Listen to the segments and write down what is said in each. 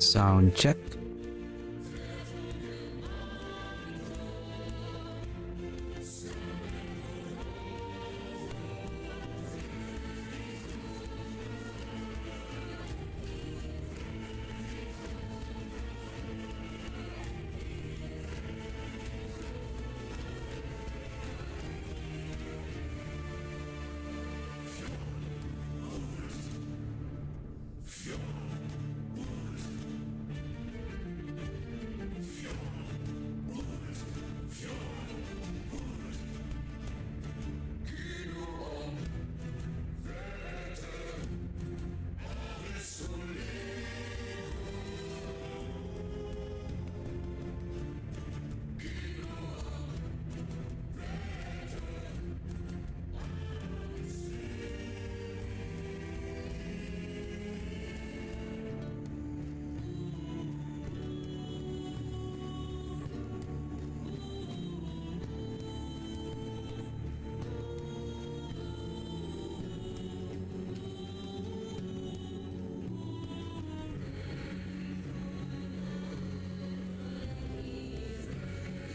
Sound check.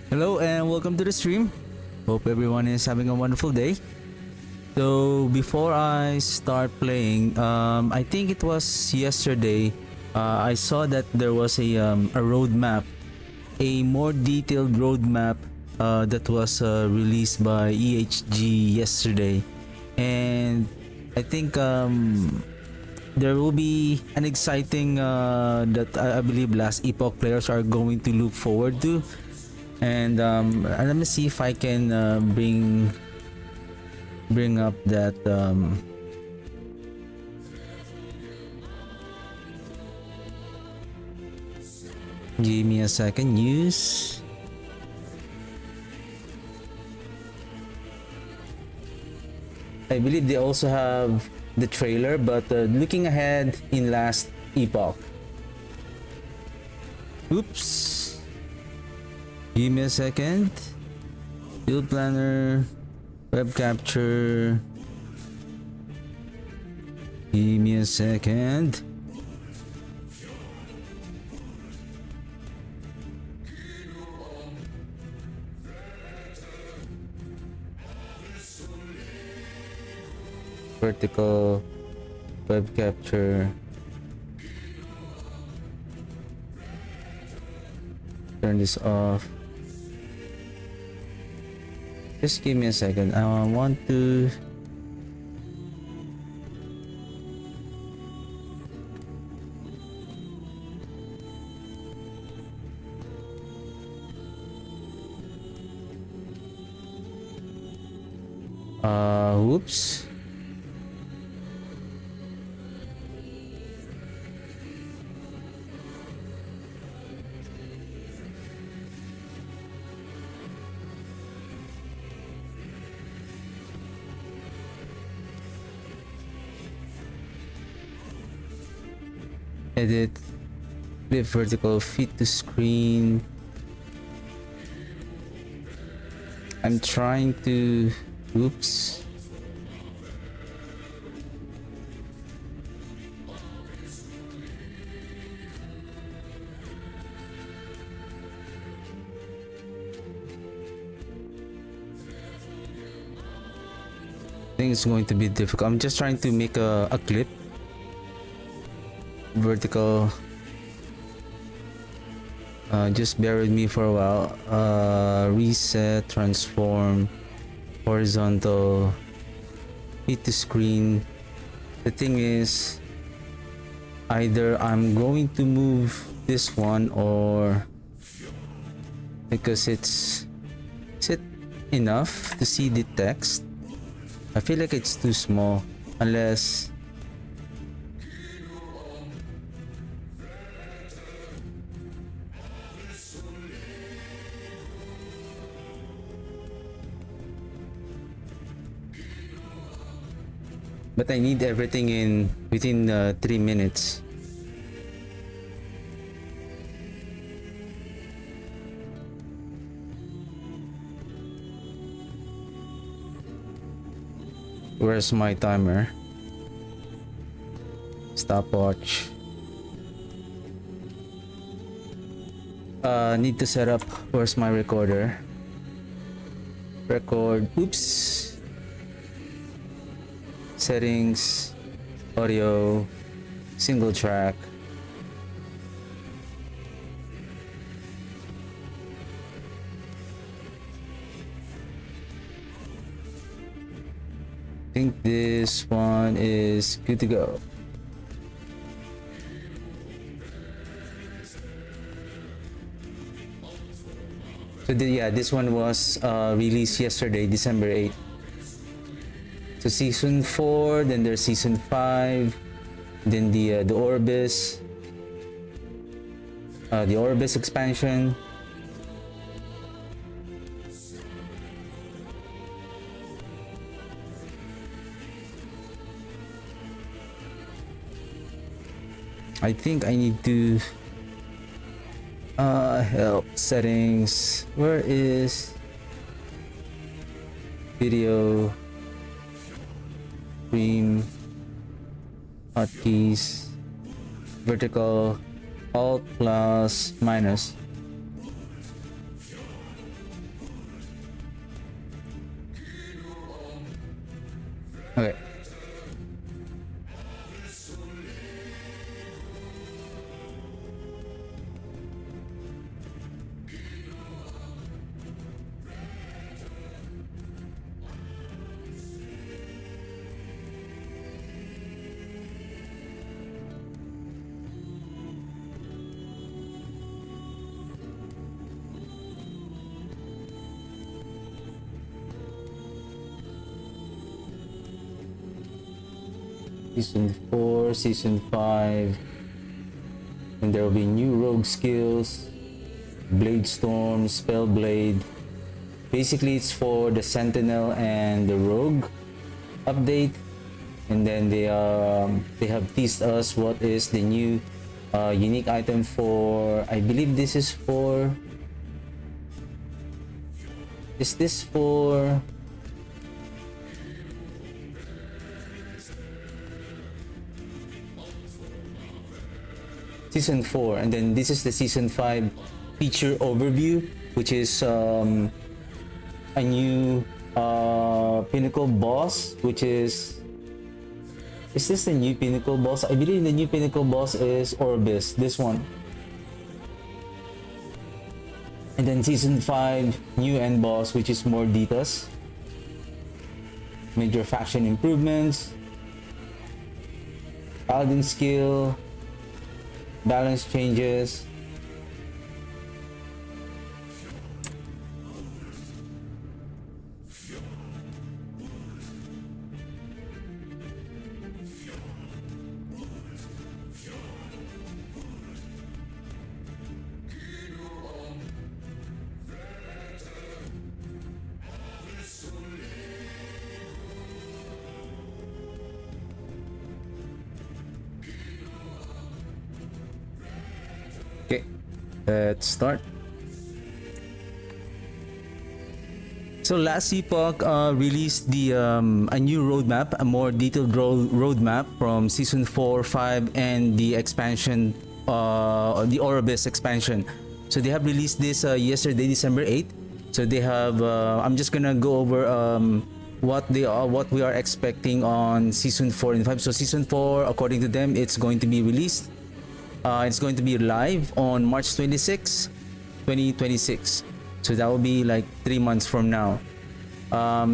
Hello and welcome to the stream. Hope everyone is having a wonderful day. So before I start playing, I think it was yesterday, I saw that there was a roadmap, a more detailed roadmap that was released by EHG yesterday, and I think there will be an exciting that I believe Last Epoch players are going to look forward to. And let me see if I can bring up that give me a second. News. I believe they also have the trailer, but looking ahead in Last Epoch. Oops. Give me a second. Build planner, web capture. Give me a second. Vertical web capture. Turn this off. Just give me a second. I want to whoops. Edit, flip vertical, fit to screen. I'm trying to, oops. I think it's going to be difficult. I'm just trying to make a clip. Vertical. Just bear with me for a while. Reset, transform, horizontal, hit the screen. The thing is, either I'm going to move this one, or because is it enough to see the text? I feel like it's too small, unless but I need everything in within 3 minutes. Where's my timer? Stopwatch. Need to set up. Where's my recorder? Record. Oops. Settings. Audio. Single track. I think this one is good to go. So yeah, this one was released yesterday, December 8th. So season 4, then there's season 5, then the Orbis, expansion. I think I need to help settings. Where is video stream hotkeys? Vertical alt plus minus. Okay. Season 4, Season 5, and there will be new rogue skills, Blade Storm, Spell Blade. Basically, it's for the Sentinel and the Rogue update, and then they have teased us what is the new unique item for. I believe this is for. Is this for? Season 4, and then this is the Season 5 feature overview, which is a new pinnacle boss, which is this the new pinnacle boss? I believe the new pinnacle boss is Orbis, this one. And then Season 5 new end boss, which is Morditas. Major faction improvements, Paladin skill, balance changes. Okay, let's start. So last Epoch released the a new roadmap, a more detailed roadmap from Season 4, 5, and the expansion, the Orbis expansion. So they have released this yesterday, December 8th. So they have. I'm just gonna go over what we are expecting on Season 4 and 5. So Season 4, according to them, it's going to be released. It's going to be live on March 26, 2026. So that will be like 3 months from now.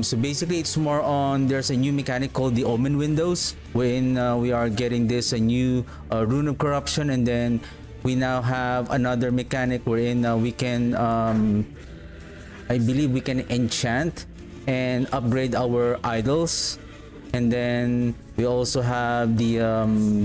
So basically, it's more on, there's a new mechanic called the Omen Windows, wherein we are getting this a new Rune of Corruption, and then we now have another mechanic wherein we can, I believe we can enchant and upgrade our idols. And then we also have the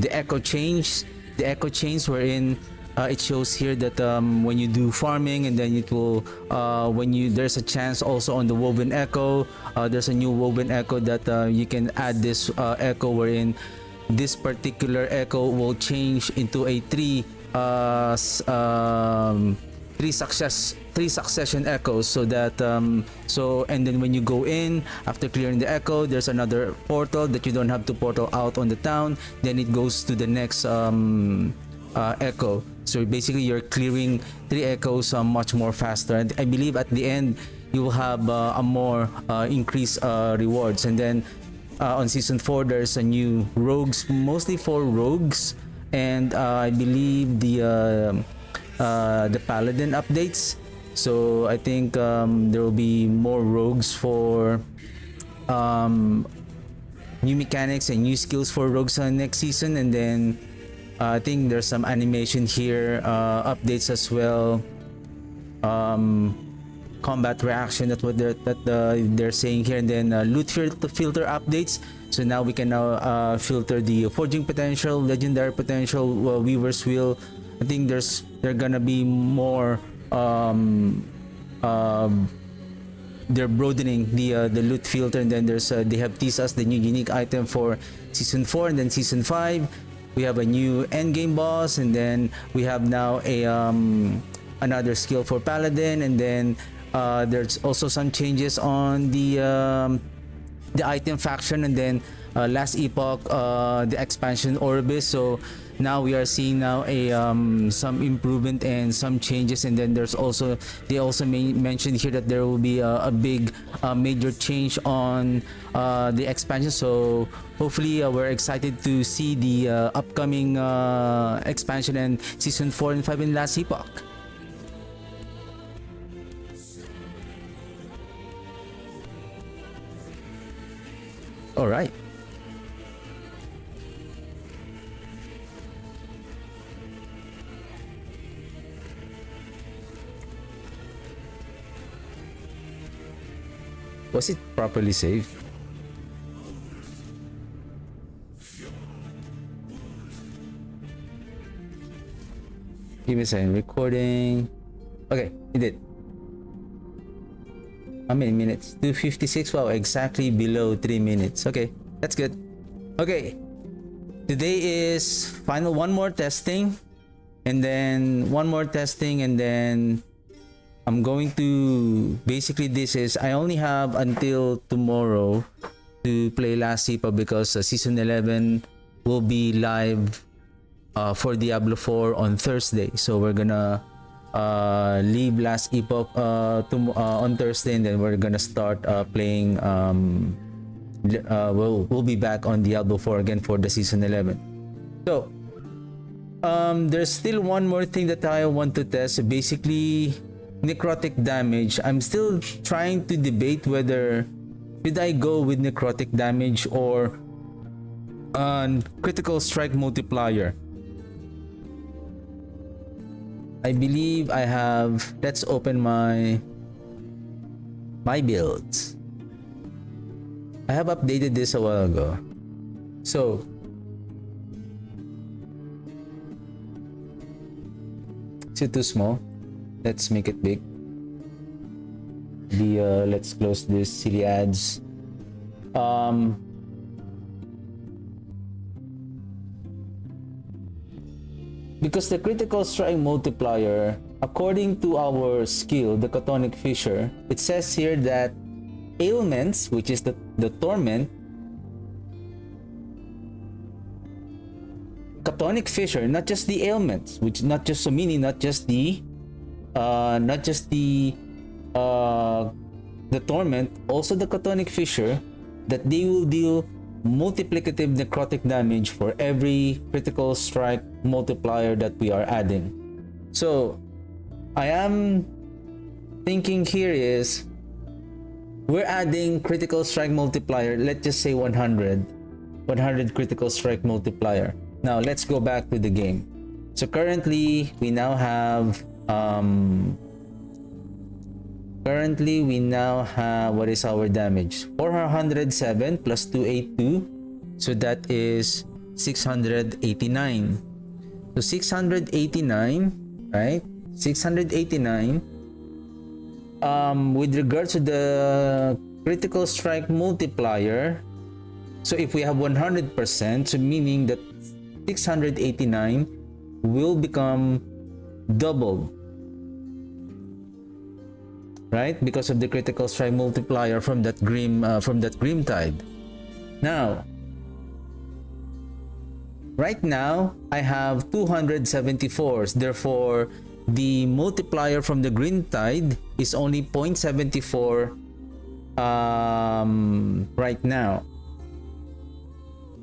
Echo Change. The Echo Chains, wherein it shows here that when you do farming, and then it will there's a chance also on the Woven Echo. There's a new Woven Echo that you can add this Echo, wherein this particular Echo will change into a three succession echoes, so that and then when you go in after clearing the echo, there's another portal that you don't have to portal out on the town, then it goes to the next echo. So basically, you're clearing 3 echoes much more faster. And I believe at the end, you will have a more increased rewards. And then on season 4, there's a new rogues, mostly for rogues, and I believe the paladin updates. So I think there will be more rogues for new mechanics and new skills for rogues next season. And then I think there's some animation here, updates as well, combat reaction, that what they're saying here. And then loot filter updates. So now we can now filter the forging potential, legendary potential, weaver's wheel. I think there gonna be more. They're broadening the loot filter. And then there's they have teased us the new unique item for season 4. And then season 5, we have a new end game boss. And then we have now a another skill for paladin. And then there's also some changes on the item faction. And then last epoch, the expansion Orbis. So now we are seeing now a some improvement and some changes. And then there's also, they also mentioned here that there will be a big major change on the expansion. So hopefully we're excited to see the upcoming expansion and season 4 and 5 in last epoch. All right. Was it properly saved? Give me a second. Recording. Okay, it did. How many minutes? 2:56. Wow, exactly below 3 minutes. Okay, that's good. Okay, today is one more testing, and then one more testing, and then I'm going to, basically this is, I only have until tomorrow to play last epoch, because season 11 will be live for Diablo 4 on Thursday. So we're gonna leave last epoch on Thursday, and then we're gonna start playing. We'll be back on Diablo 4 again for the season 11. So there's still one more thing that I want to test. So basically, necrotic damage. I'm still trying to debate whether should I go with necrotic damage or critical strike multiplier. I believe I have, let's open my builds. I have updated this a while ago. So is it too small? Let's make it big. Let's close this silly ads. Because the critical strike multiplier, according to our skill, the Chthonic Fissure, it says here that ailments, which is the torment, Chthonic Fissure, not just the ailments, which not just, so meaning not just the torment, also the Chthonic Fissure, that they will deal multiplicative necrotic damage for every critical strike multiplier that we are adding. So I am thinking here is, we're adding critical strike multiplier, let's just say 100 critical strike multiplier. Now let's go back to the game. So currently we now have what is our damage? 407 plus 282, so that is 689. So 689, right? 689. With regards to the critical strike multiplier, so if we have 100%, so meaning that 689 will become doubled, right? Because of the critical strike multiplier from that grim tide. Now right now I have 274s. Therefore, the multiplier from the green tide is only 0.74 right now.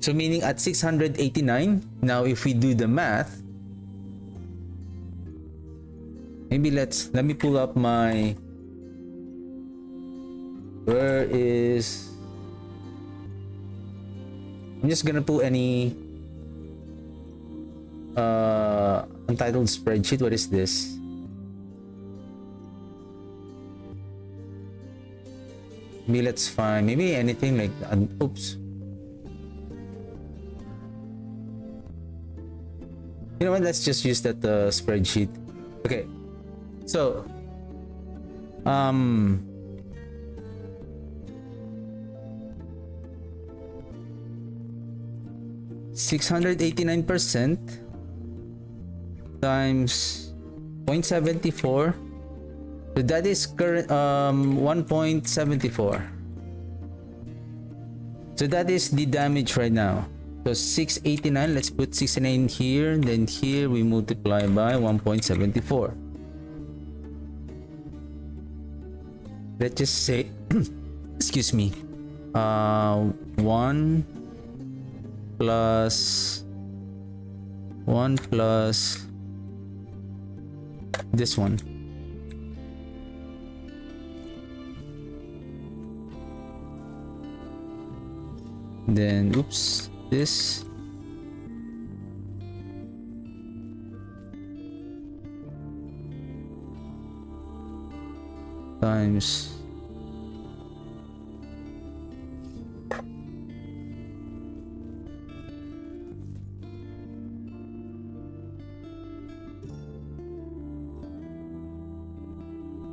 So meaning at 689. Now if we do the math, maybe let me pull up my, where is, I'm just gonna pull any untitled spreadsheet. What is this? Maybe let's find maybe anything like oops. You know what? Let's just use that spreadsheet. Okay. So 689% times 0.74, so that is current 1.74. So that is the damage right now. So 689, let's put 69 here, then here we multiply by 1.74. Let's just say excuse me, 1 plus this one. Then oops, this times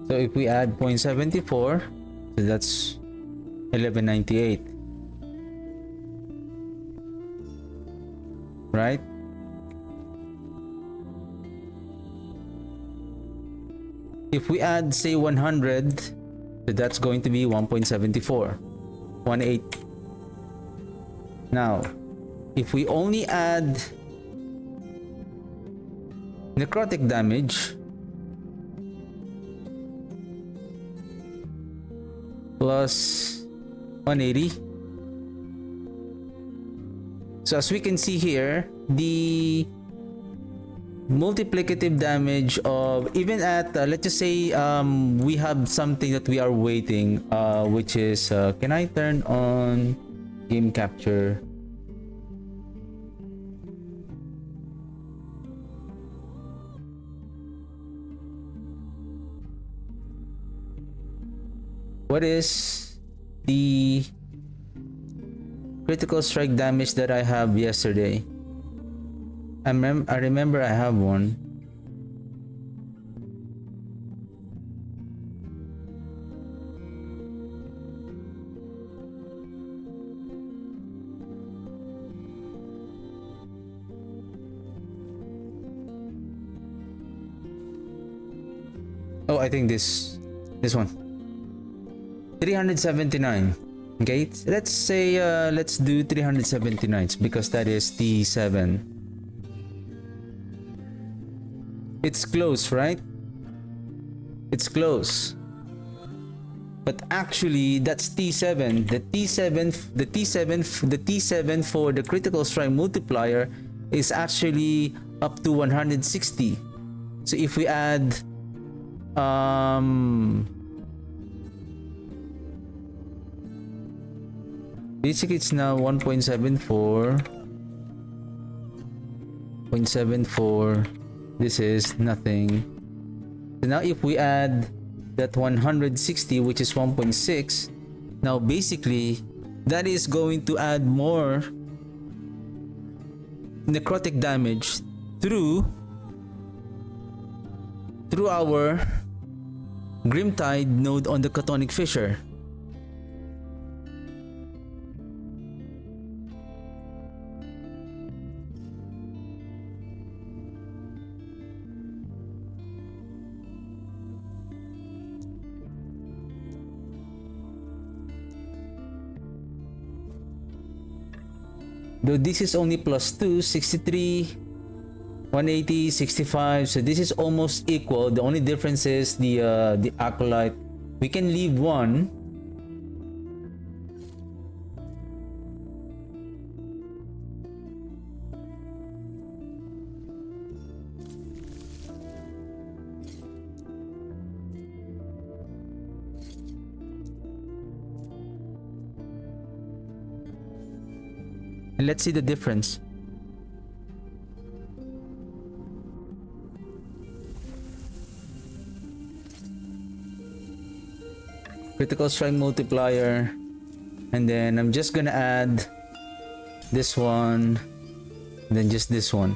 so if we add 0.74, so that's 1198, right? If we add say 100, so that's going to be 1.74, 18. Now if we only add necrotic damage plus 180, so as we can see here, the multiplicative damage of even at let's just say we have something that we are waiting, which is can I turn on game capture? What is the critical strike damage that I have yesterday? I remember I have one. Oh, I think this one. 379. Okay, let's say let's do 379 because that is T7. It's close, right? It's close. But actually that's T7. The T7 for the critical strike multiplier is actually up to 160. So if we add basically it's now 1.74. 0.74. This is nothing. So now if we add that 160, which is 1.6, now basically that is going to add more necrotic damage through our Grimtide node on the Chthonic Fissure. Though this is only +2, 63, 180, 65. So this is almost equal. The only difference is the acolyte. We can leave one. And let's see the difference. Critical strike multiplier, and then I'm just gonna add this one, and then just this one.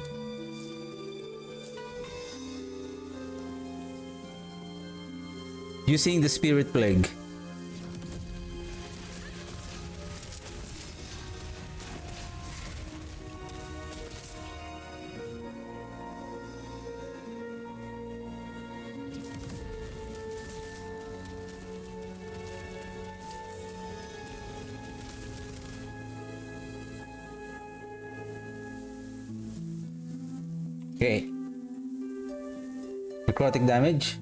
Using the Spirit Plague. Okay. Necrotic damage.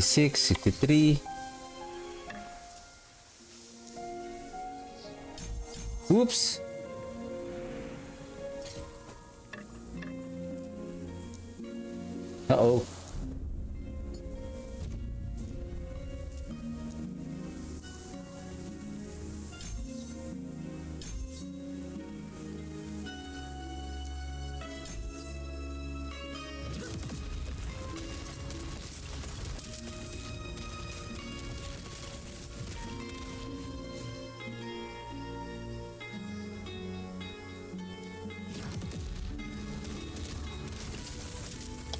Six, 63. Oops. Uh-oh.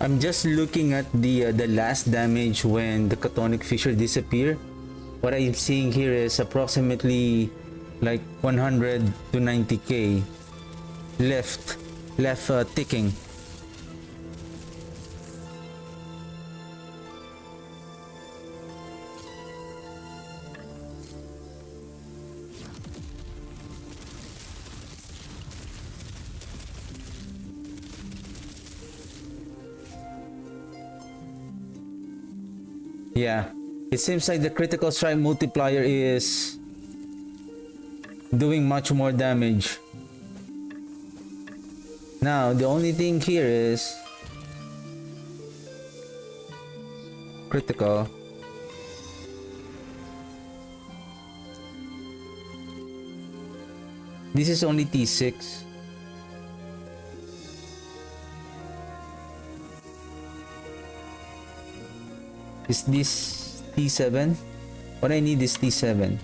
I'm just looking at the last damage when the Chthonic Fissure disappear. What I'm seeing here is approximately like 100 to 90k left ticking. Yeah, it seems like the critical strike multiplier is doing much more damage. Now, the only thing here is critical. This is only T6. Is this T7? What I need is T7.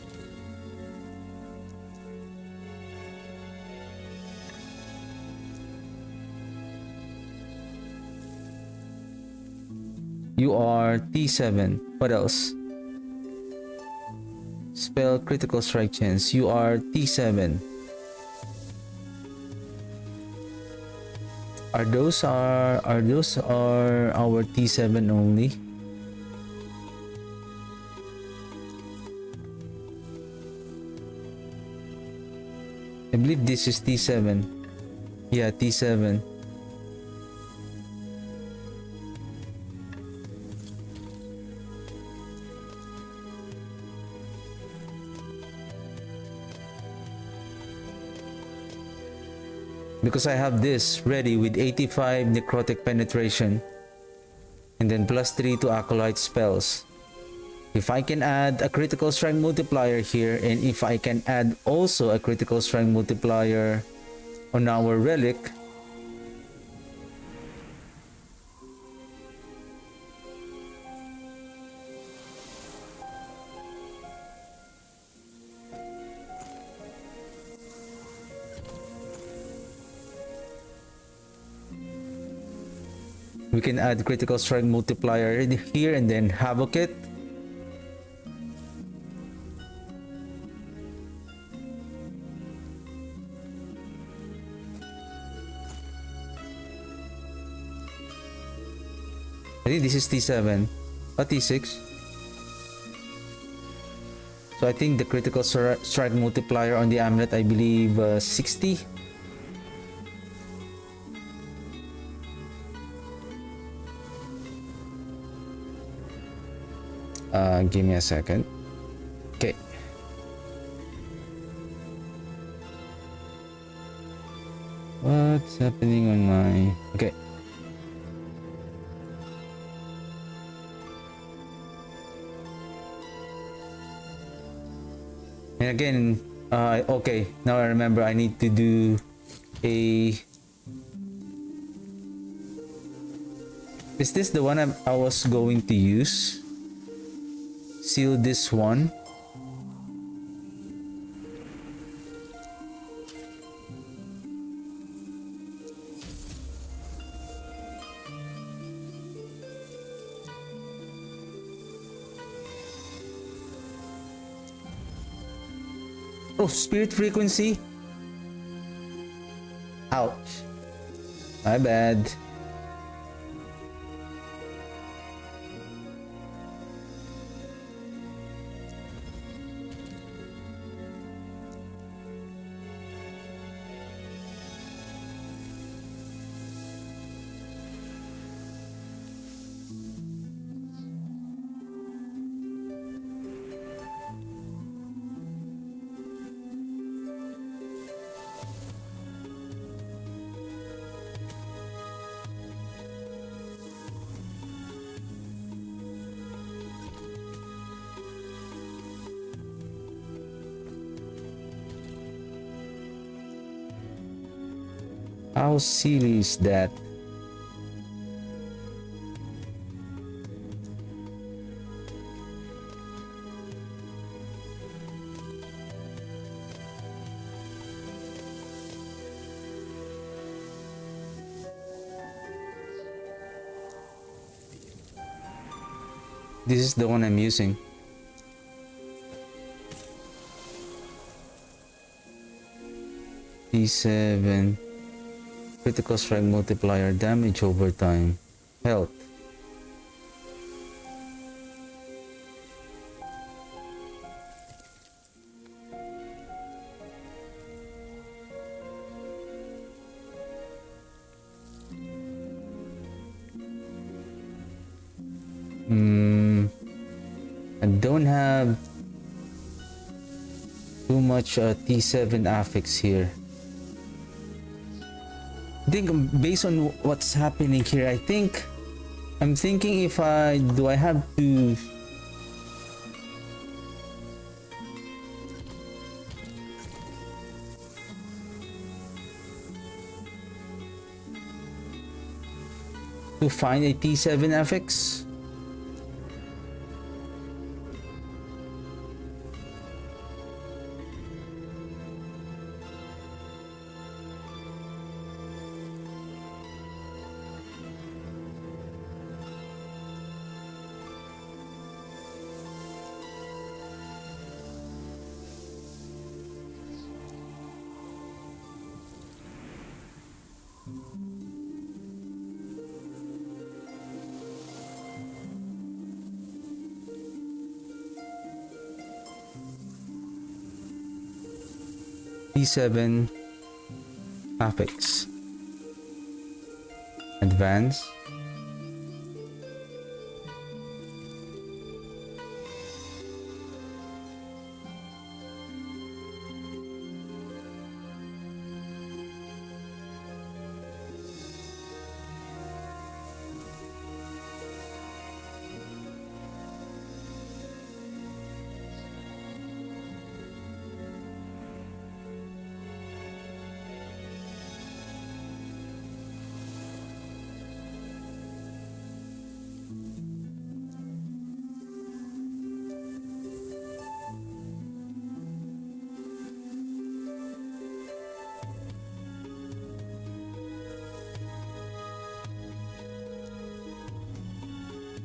You are T7. What else? Spell critical strike chance. You are T7. Are those our T7 only? I believe this is T7. Yeah, T7. because I have this ready with 85 necrotic penetration and then +3 to acolyte spells. If I can add a critical strength multiplier here, and if I can add also a critical strength multiplier on our relic, we can add critical strength multiplier here and then havoc it. I think this is T7 or T6. So I think the critical strike multiplier on the amulet, I believe 60. Give me a second. Okay. What's happening on my... Okay. And again, okay, now I remember I need to do a... Is this the one I was going to use? Seal this one. Oh, spirit frequency. Ouch. My bad. How silly is that? This is the one I'm using. D7. Critical strike multiplier, damage over time, health. I don't have too much T7 affix here. I think based on what's happening here, I'm thinking if I have to find a T7 affix. T7 affix, advance,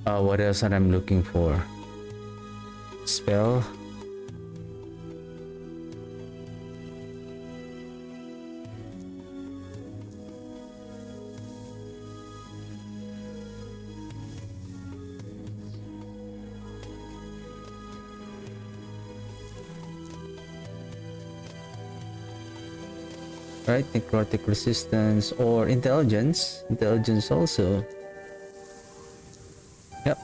What else that I'm looking for? Spell. Right, necrotic resistance or intelligence. Intelligence also. Yep.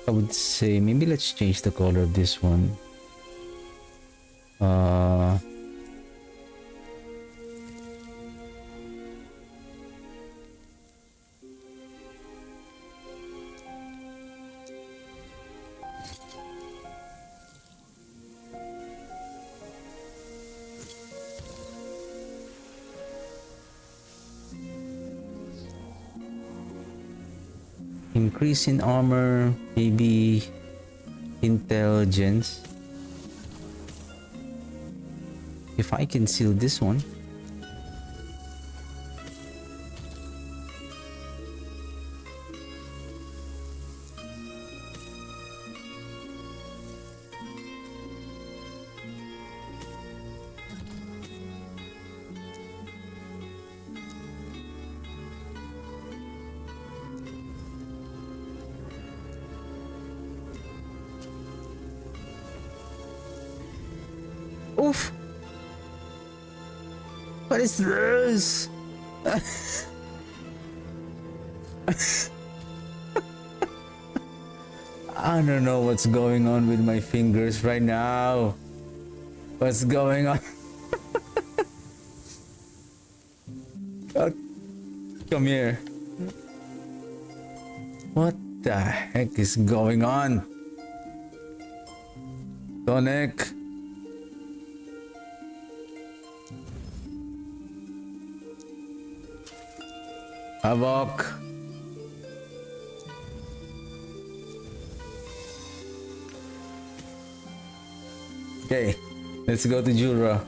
I would say maybe let's change the color of this one. Increase in armor, maybe intelligence. If I can seal this one. Oof! What is this? I don't know what's going on with my fingers right now. What's going on? Oh, come here. What the heck is going on? Tonic. Havoc. Okay, let's go to Jura.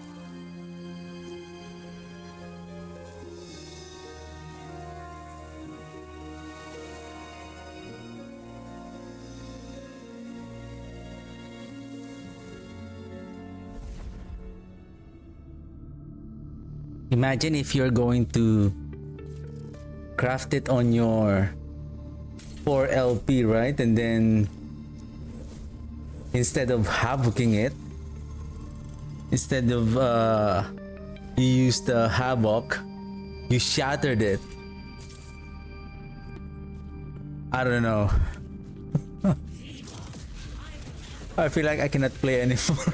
Imagine if you're going to craft it on your 4LP, right? And then instead of havocing it, instead of you use the havoc, you shattered it. I don't know. I feel like I cannot play anymore.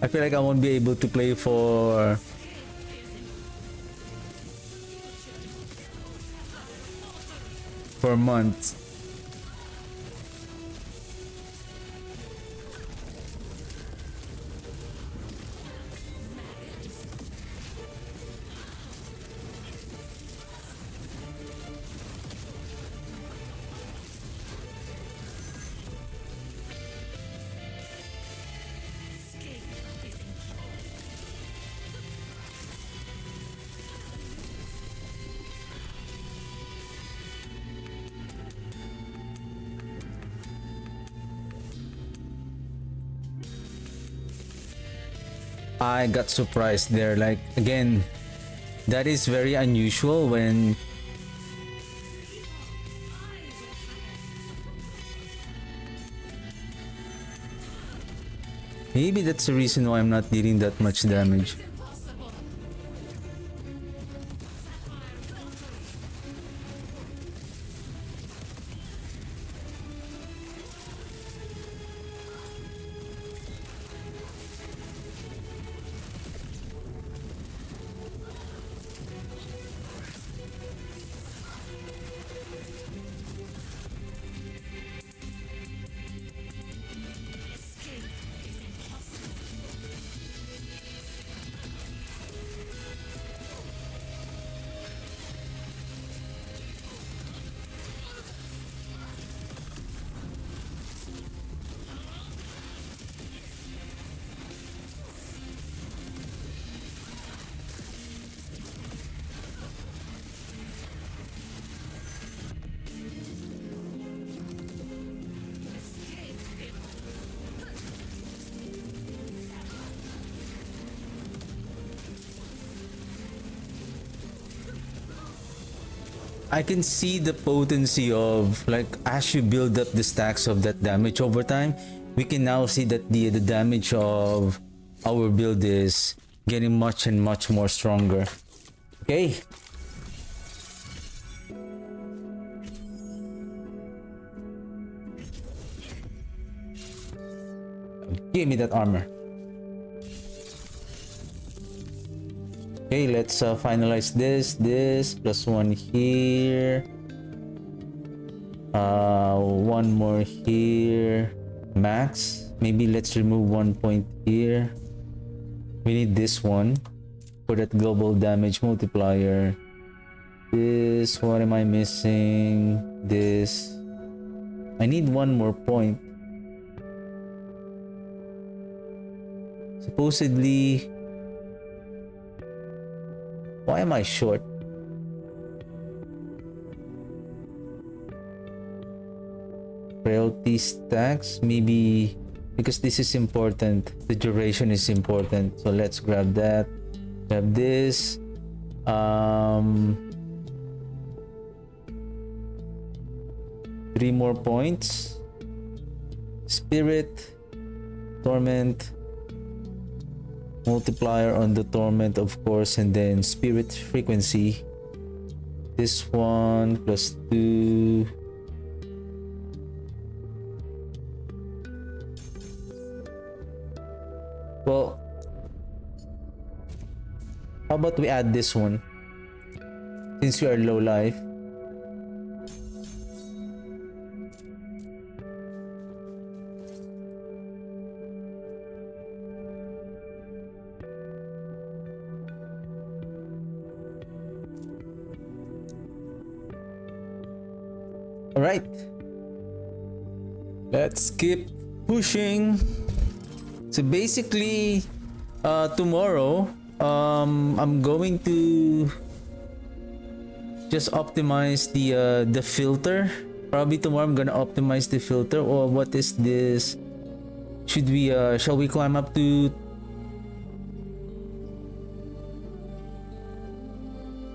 I feel like I won't be able to play for months. I got surprised there. Like, again, that is very unusual when maybe that's the reason why I'm not dealing that much damage. I can see the potency of, like, as you build up the stacks of that damage over time, we can now see that the damage of our build is getting much and much more stronger. Okay. Give me that armor. Okay, let's finalize this. This +1 here. One more here. Max. Maybe let's remove 1 point here. We need this one for that global damage multiplier. This, what am I missing? This. I need 1 more point. Supposedly, why am I short? Frailty stacks, maybe because this is important. The duration is important. So let's grab that. Grab this. 3 more points. Spirit, Torment, multiplier on the Torment, of course, and then Spirit frequency. This one +2. Well, how about we add this one since we are low life? All right, let's keep pushing. So basically, tomorrow, I'm going to just optimize the filter. Probably tomorrow I'm gonna optimize the filter. Or what is this? Should we shall we climb up to?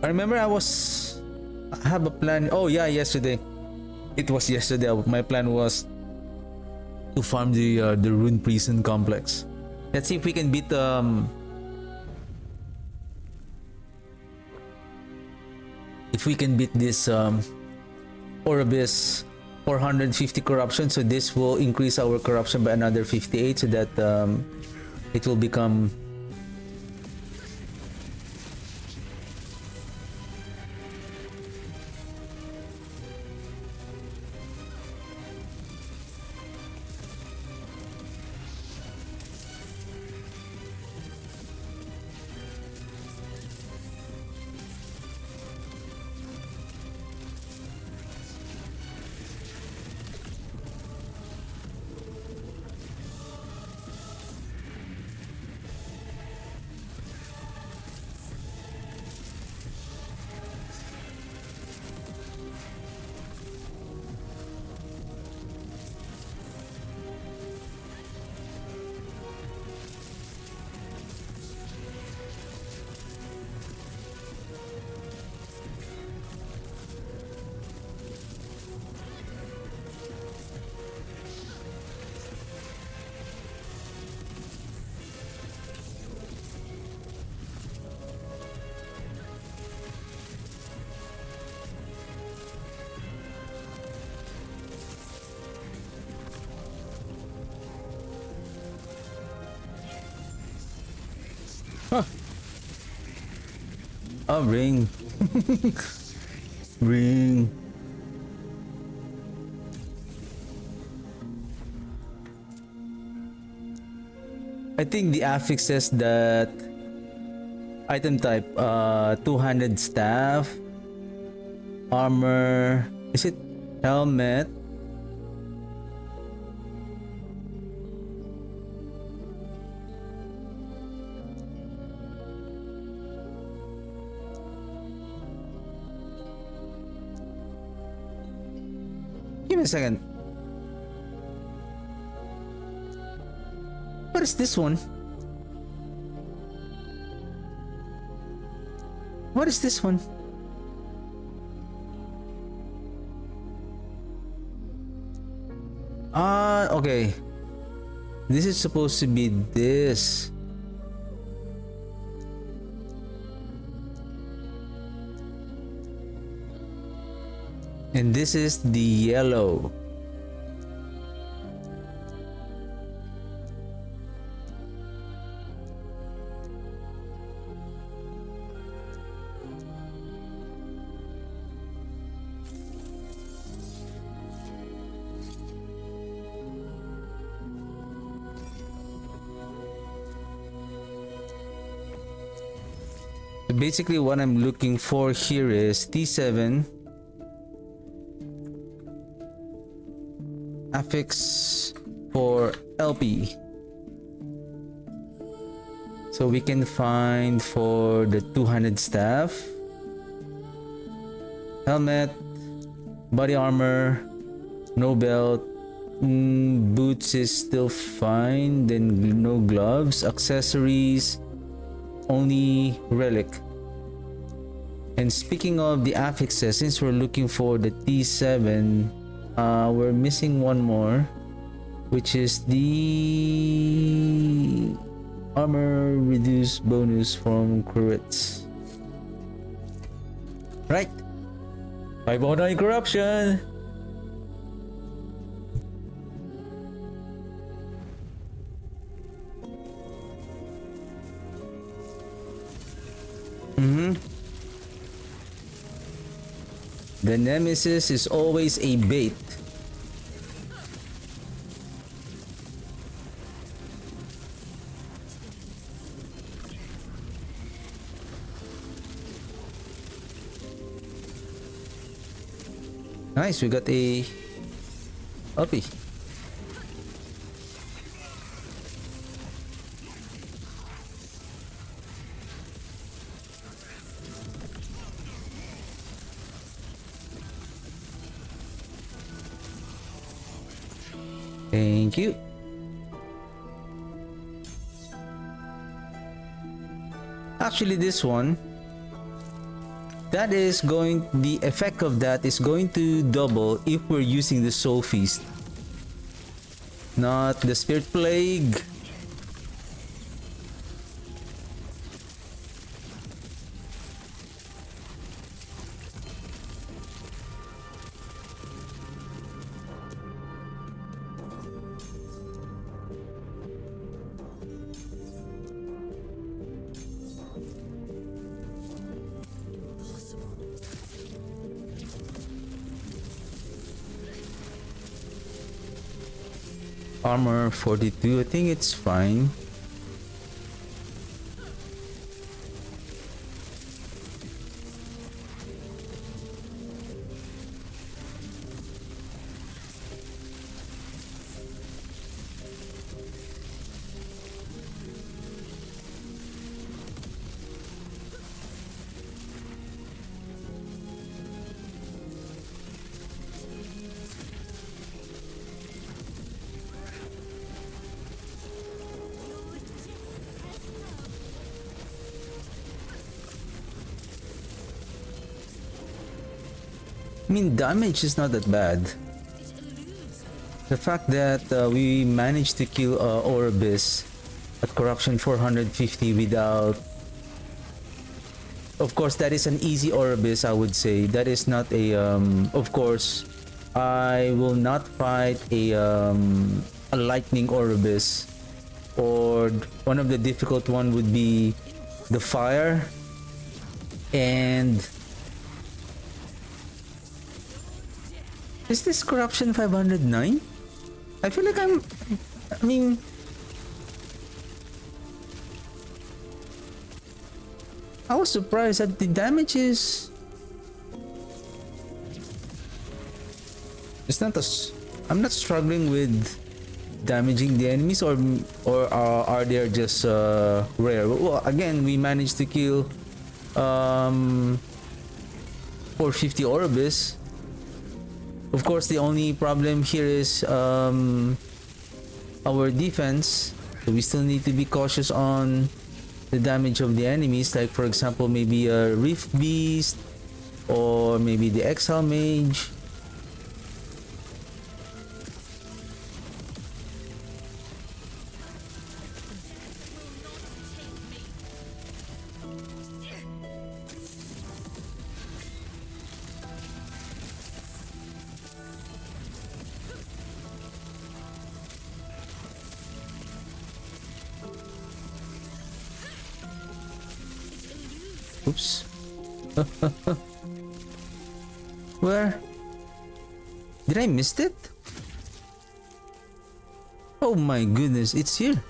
I remember I have a plan. Oh yeah, yesterday. It was yesterday. My plan was to farm the Rune Prison Complex. Let's see if we can beat this Oribis 450 corruption. So this will increase our corruption by another 58, so that it will become oh, ring. Ring. I think the affix says that item type 200 staff, armor, is it helmet? Give me a second. What is this one? What is this one? Okay. This is supposed to be this. And this is the yellow. Basically what I'm looking for here is T7 affix for LP, so we can find for the two-handed staff, helmet, body armor, no belt, boots is still fine, then no gloves, accessories, only relic. And speaking of the affixes, since we're looking for the T7, we're missing one more, which is the armor reduced bonus from crits. Right, 509 corruption. The nemesis is always a bait. Nice, we got a uppy. Thank you. Actually, this one, that is going, the effect of that is going to double if we're using the Soul Feast, not the Spirit Plague. Armor 42, I think it's fine. I mean, damage is not that bad. The fact that we managed to kill Oribis at corruption 450 without... Of course, that is an easy Oribis, I would say. That is not a... Of course, I will not fight a lightning Oribis. Or one of the difficult one would be the fire. And... Is this corruption 509? I feel like I mean... I was surprised that the damage is... It's not as... I'm not struggling with damaging the enemies, or are they just rare? Well, again, we managed to kill 450 Oribis. Of course, the only problem here is our defense. So we still need to be cautious on the damage of the enemies. Like, for example, maybe a Rift Beast or maybe the Exile Mage. Oops. Where? Did I miss it? Oh my goodness, it's here.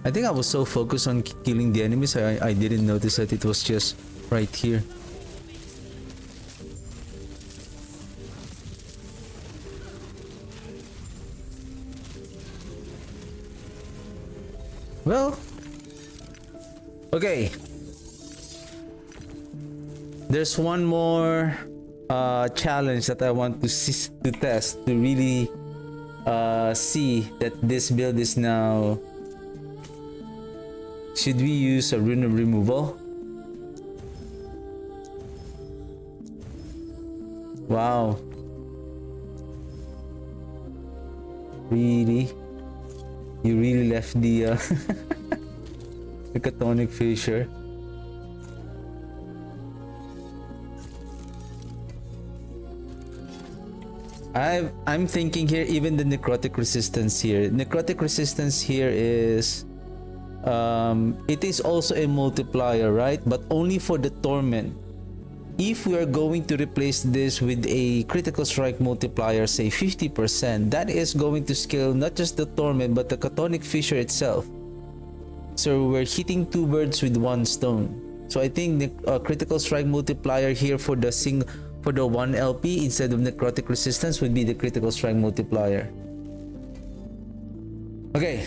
I think I was so focused on killing the enemies, I didn't notice that it was just right here. Well, okay. There's one more challenge that I want to test to really see that this build is now. Should we use a rune of removal? Wow. Really? You really left the the Chthonic fissure. I'm thinking here even the necrotic resistance here. Necrotic resistance here is it is also a multiplier, right? But only for the torment. If we are going to replace this with a critical strike multiplier, say 50%, that is going to scale not just the torment but the Chthonic fissure itself. So we're hitting two birds with one stone. So I think the critical strike multiplier here for the 1 LP instead of necrotic resistance would be the critical strike multiplier. Okay.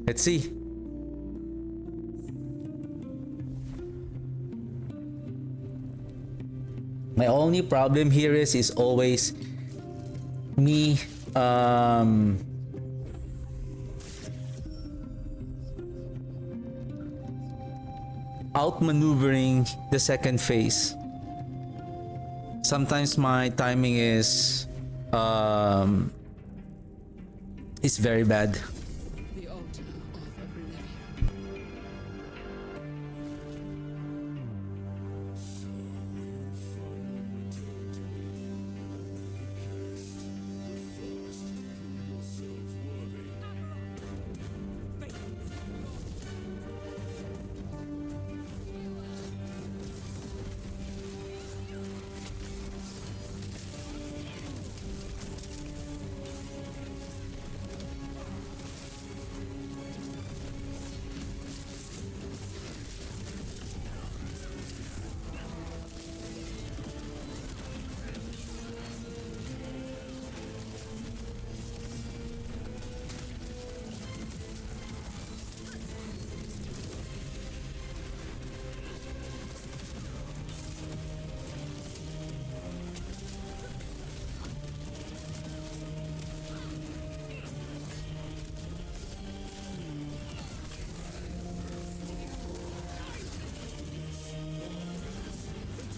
Let's see. My only problem here is always me outmaneuvering the second phase. Sometimes my timing is very bad.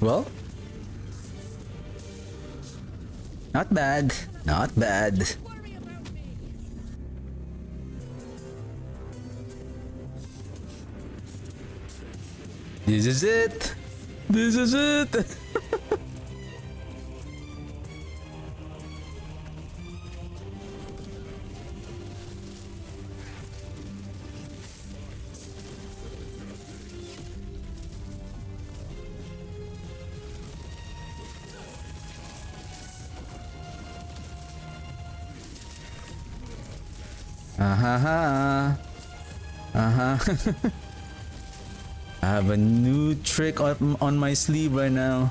Well, not bad, not bad. This is it. This is it. I have a new trick on my sleeve right now.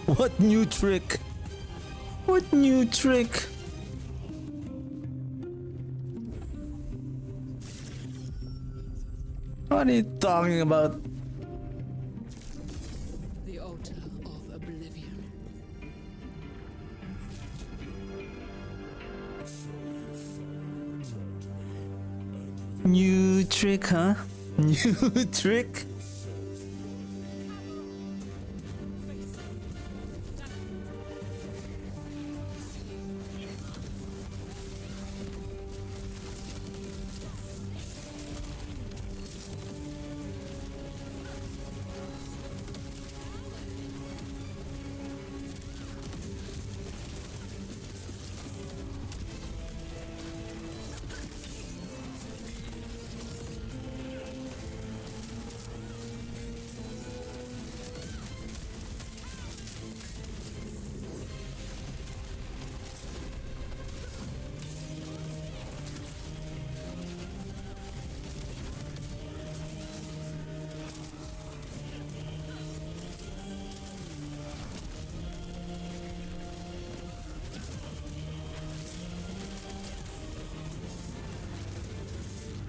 What new trick? What new trick? What are you talking about? The altar of oblivion. New trick, huh? New trick?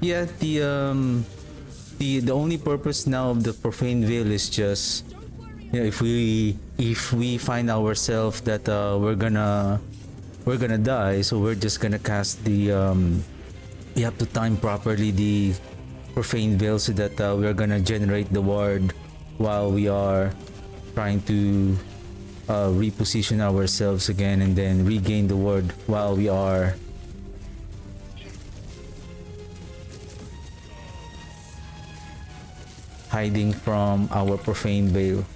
Yeah, the only purpose now of the profane veil is just, yeah, if we find ourselves that we're gonna die, so we're just gonna cast the you have to time properly the profane veil so that we're gonna generate the ward while we are trying to reposition ourselves again and then regain the ward while we are hiding from our profane veil.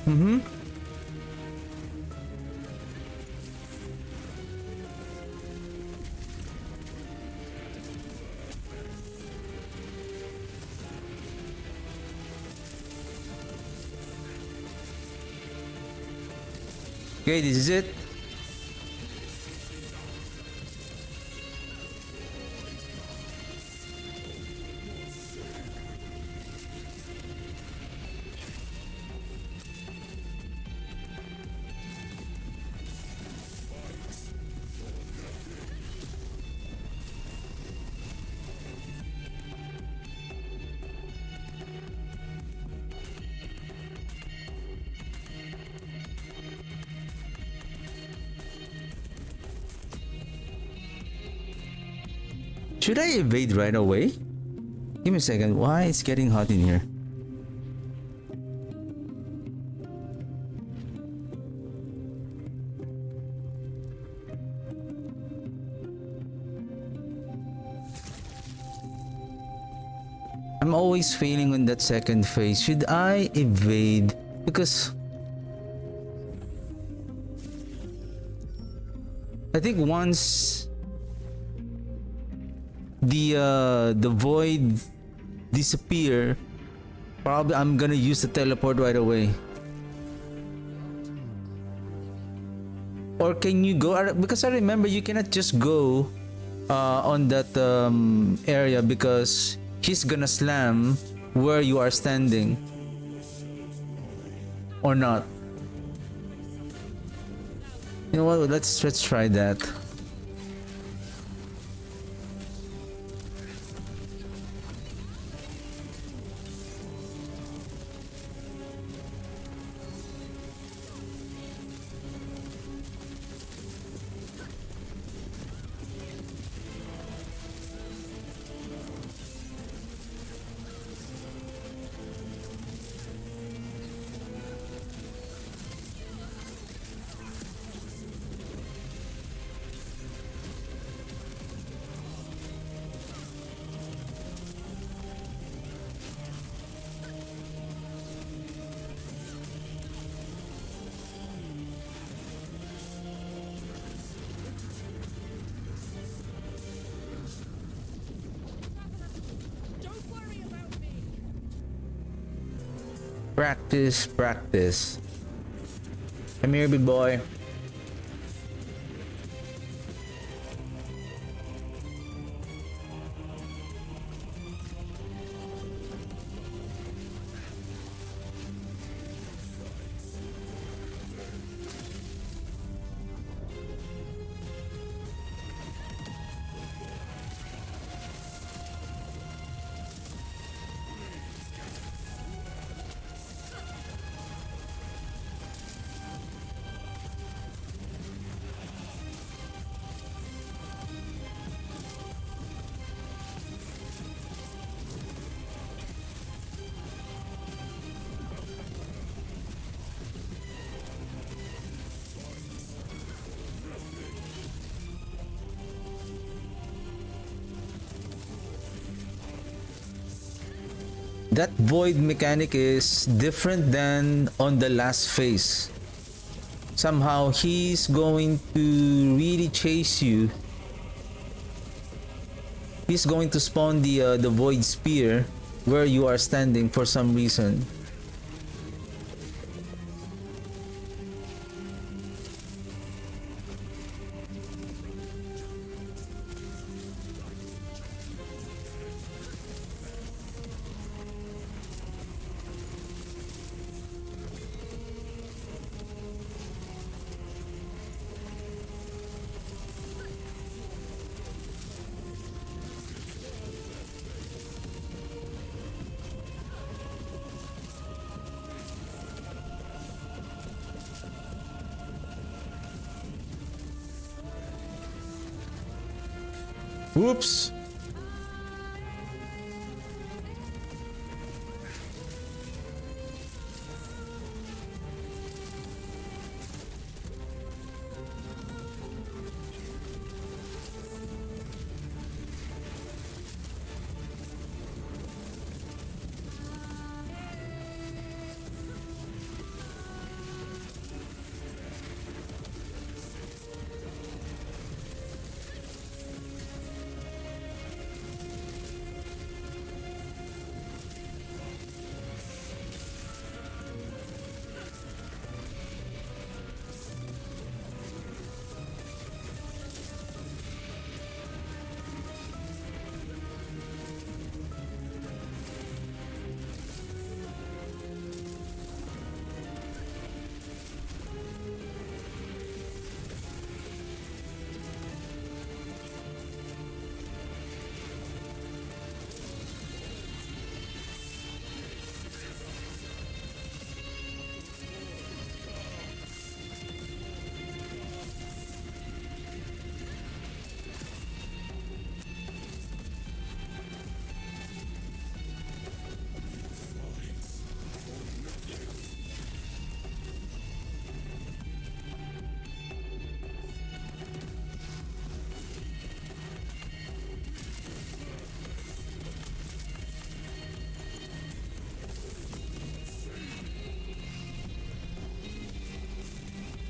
Mm-hmm. Okay, this is it. Should I evade right away? Give me a second. Why it's getting hot in here? I'm always failing on that second phase. Should I evade? Because I think once the void disappear, probably I'm gonna use the teleport right away. Or can you go? Because I remember you cannot just go on that area because he's gonna slam where you are standing. Or not. You know what? Let's try that. Practice, practice. Come here, big boy. That void mechanic is different than on the last phase. Somehow he's going to really chase you. He's going to spawn the void spear where you are standing for some reason. Whoops!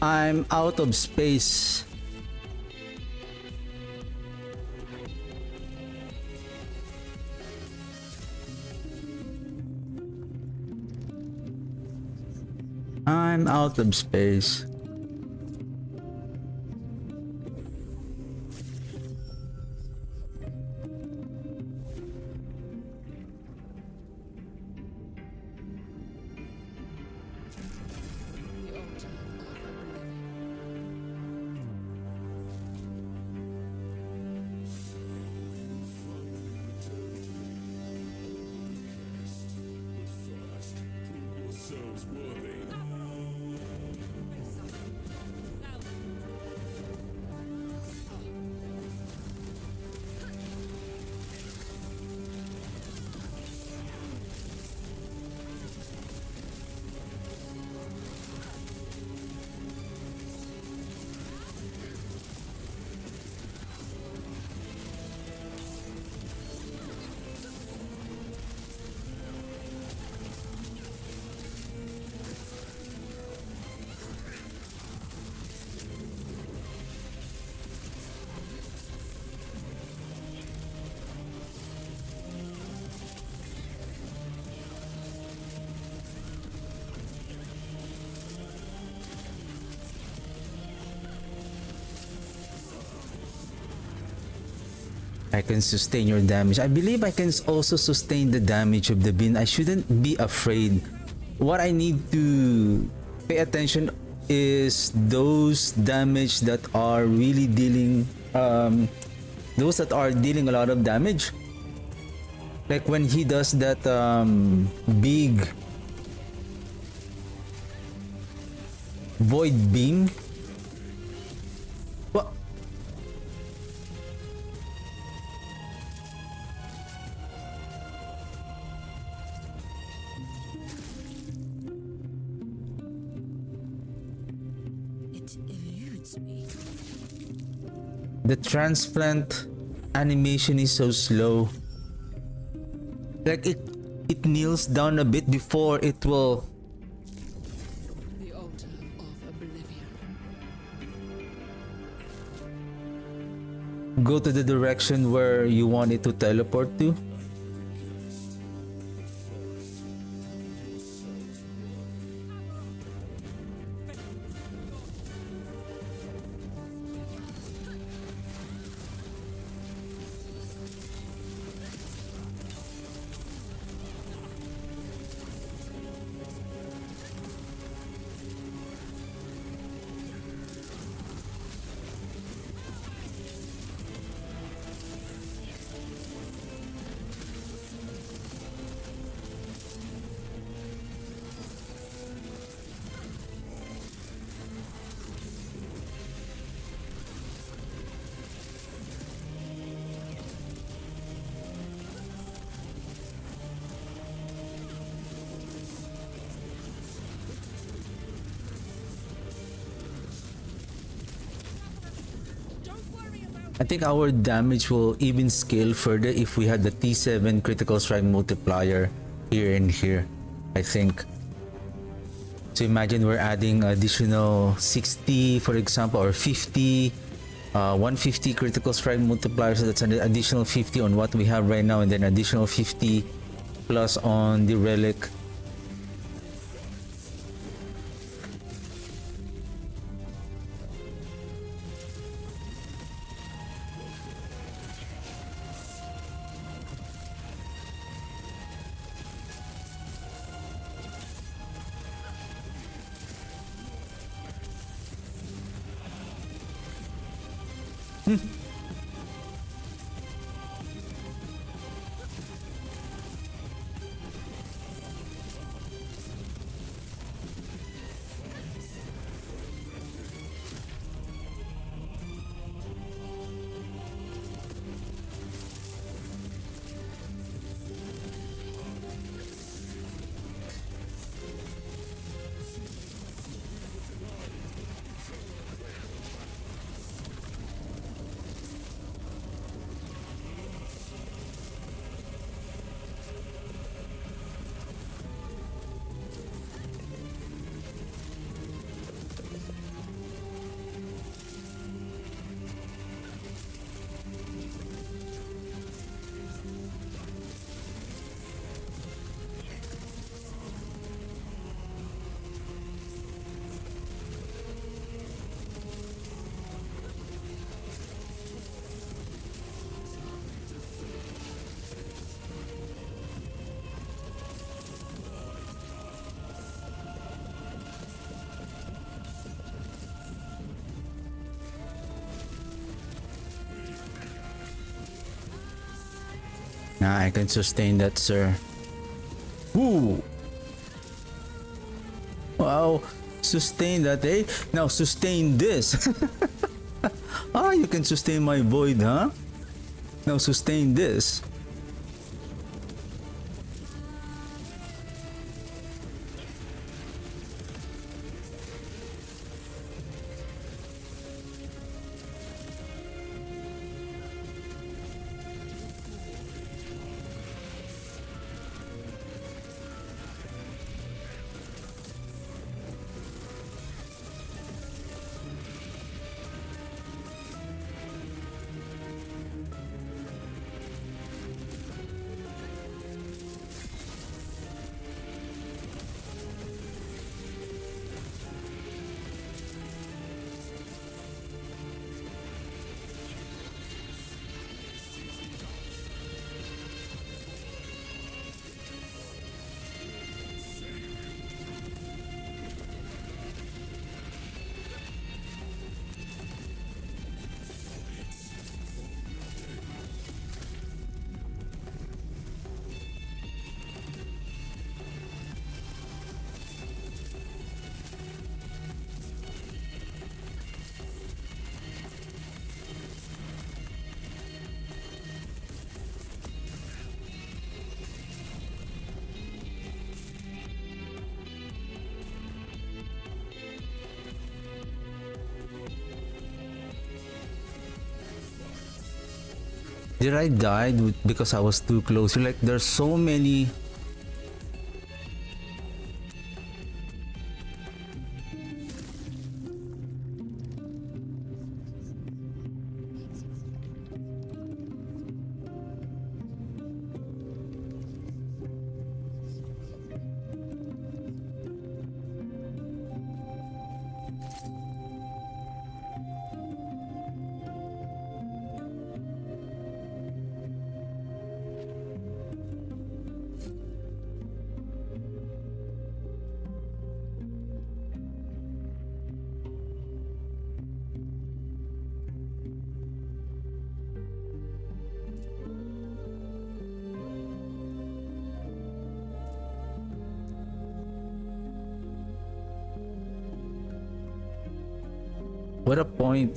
I'm out of space. I'm out of space. I can sustain your damage. I believe I can also sustain the damage of the bin. I shouldn't be afraid. What I need to pay attention is those damage that are really dealing those that are dealing a lot of damage. Like when he does that big void beam. What? It eludes me. The transplant animation is so slow. Like it kneels down a bit before it will The altar of oblivion. go to the direction where you want it to teleport to. I think our damage will even scale further if we had the T7 critical strike multiplier here and here, I think. So imagine we're adding additional 60, for example, or 50, 150 critical strike multiplier, so that's an additional 50 on what we have right now, and then additional 50 plus on the relic. Nah, I can sustain that, sir. Ooh! Wow, sustain that, eh? Now sustain this. Ah, you can sustain my void, huh? Now sustain this. Did I die because I was too close? Like there's so many.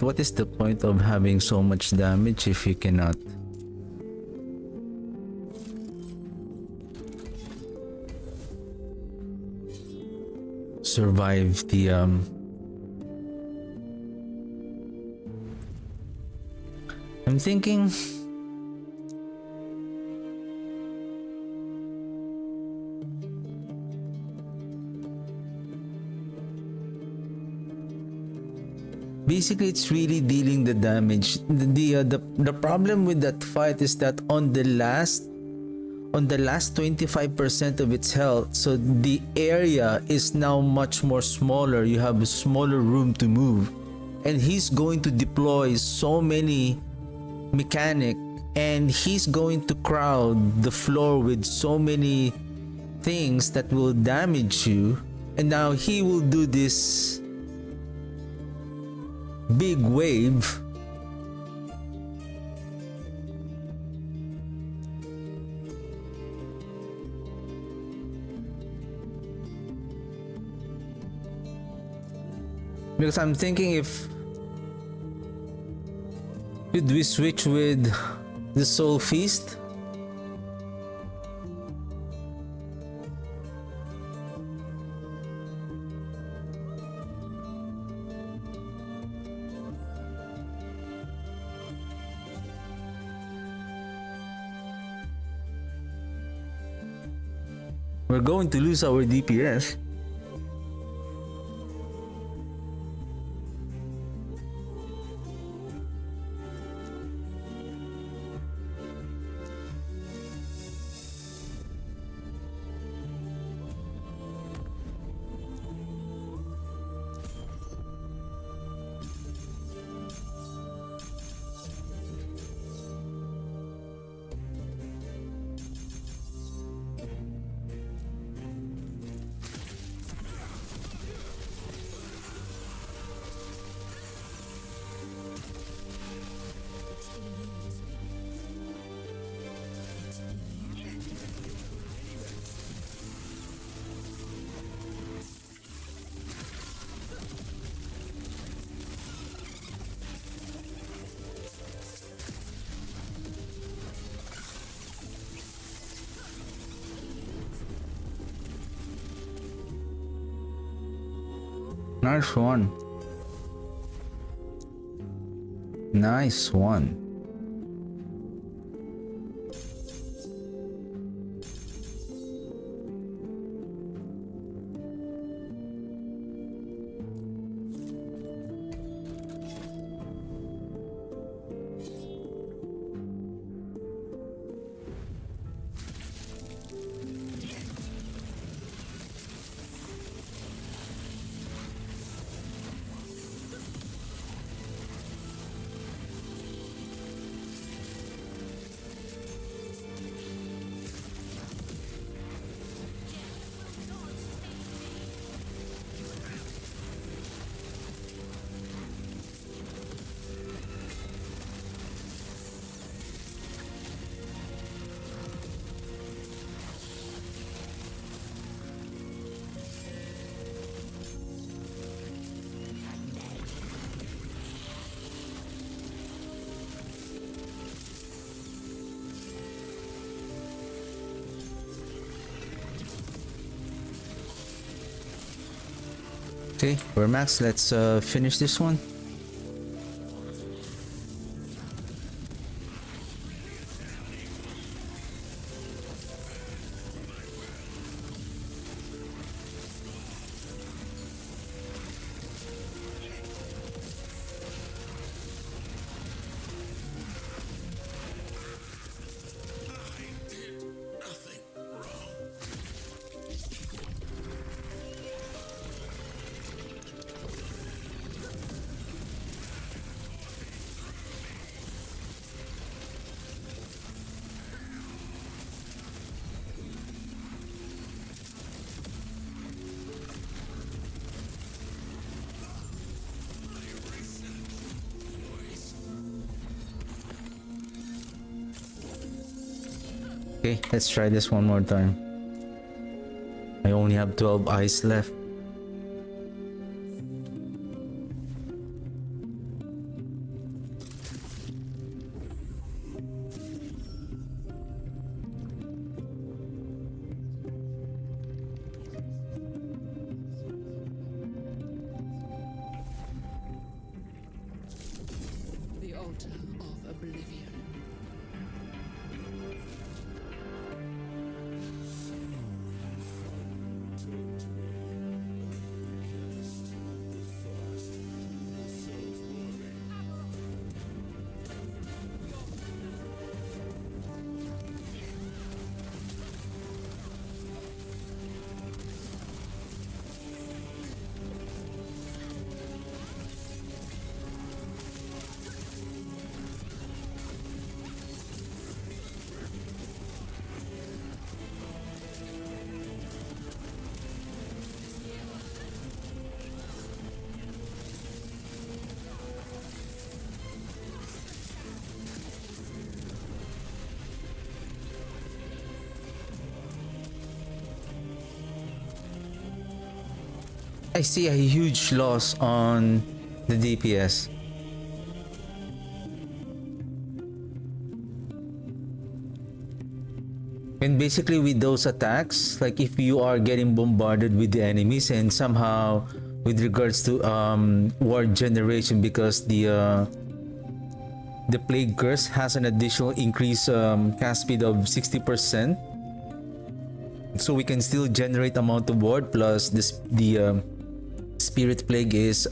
What is the point of having so much damage if you cannot survive the I'm thinking basically it's really dealing the damage. The problem with that fight is that on the last 25% of its health, so the area is now much more smaller. You have a smaller room to move, and he's going to deploy so many mechanic, and he's going to crowd the floor with so many things that will damage you, and now he will do this big wave. Because I'm thinking if should we switch with the Soul Feast? We're going to lose our DPS. Nice one. Nice one. Okay, we're max. Let's finish this one. Okay, let's try this one more time. I only have 12 eyes left. The altar of oblivion. I see a huge loss on the DPS. And basically with those attacks, like if you are getting bombarded with the enemies and somehow with regards to ward generation, because the plague curse has an additional increase cast speed of 60%, so we can still generate amount of ward, plus this the spirit plague is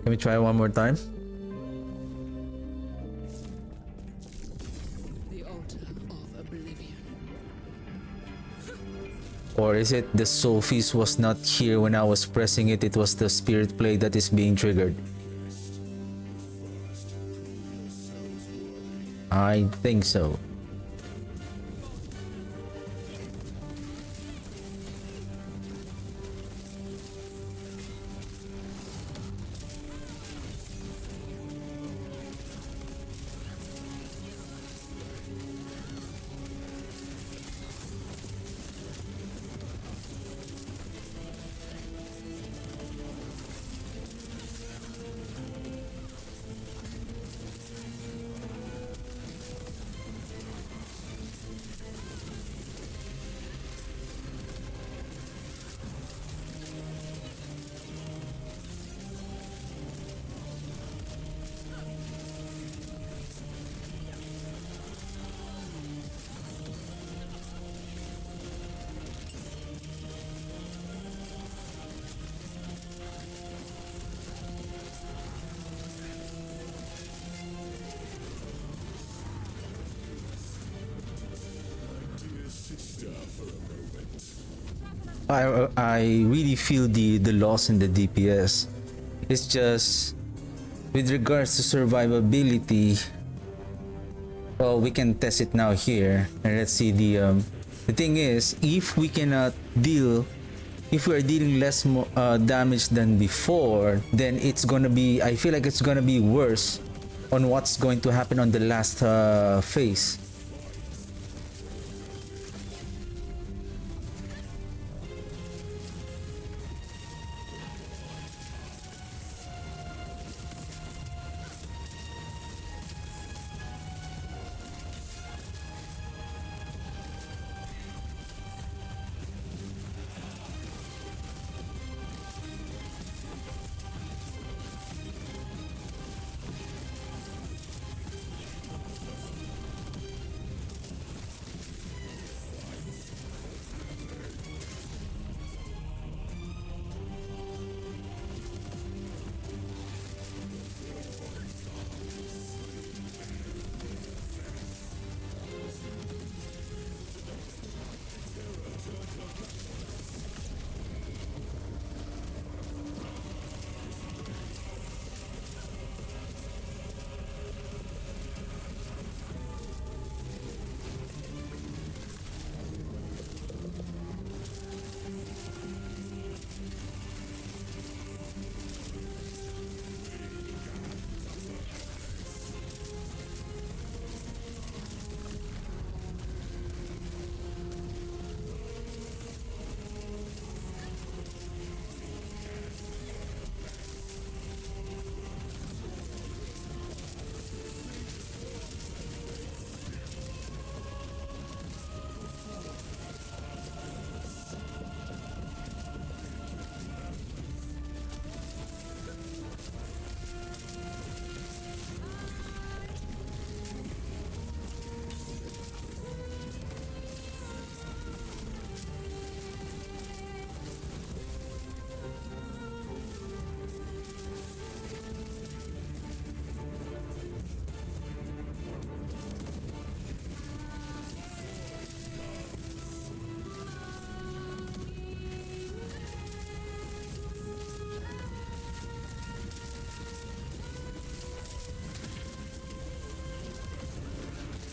Can we try one more time? The altar of oblivion. Or is it the soul feast was not here when I was pressing it? It was the spirit plague that is being triggered. I think so. I really feel the loss in the DPS. It's just with regards to survivability. Well, we can test it now here, and let's see the thing is, if we cannot deal, if we are dealing less damage than before, then it's gonna be, I feel like it's gonna be worse on what's going to happen on the last phase.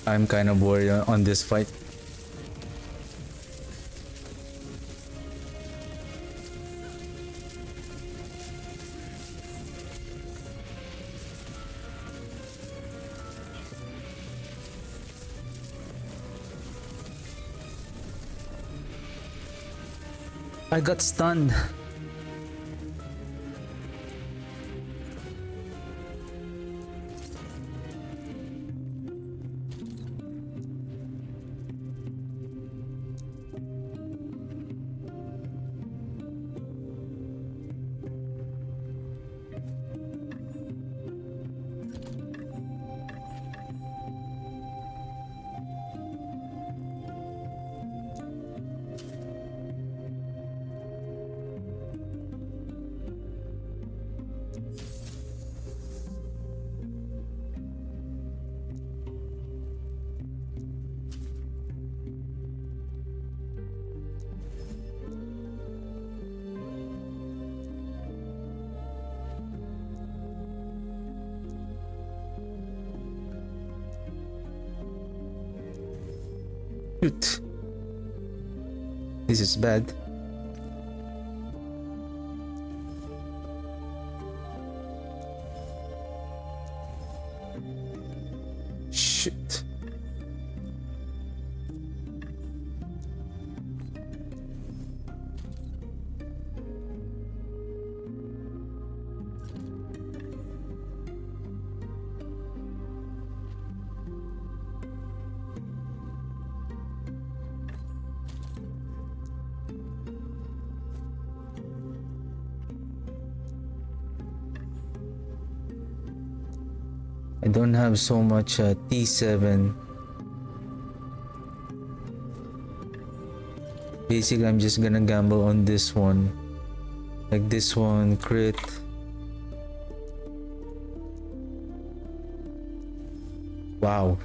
I'm kind of worried on this fight. I got stunned. Shoot. This is bad. Shit. I don't have so much T7. Basically, I'm just gonna gamble on this one. Like this one, crit. Wow.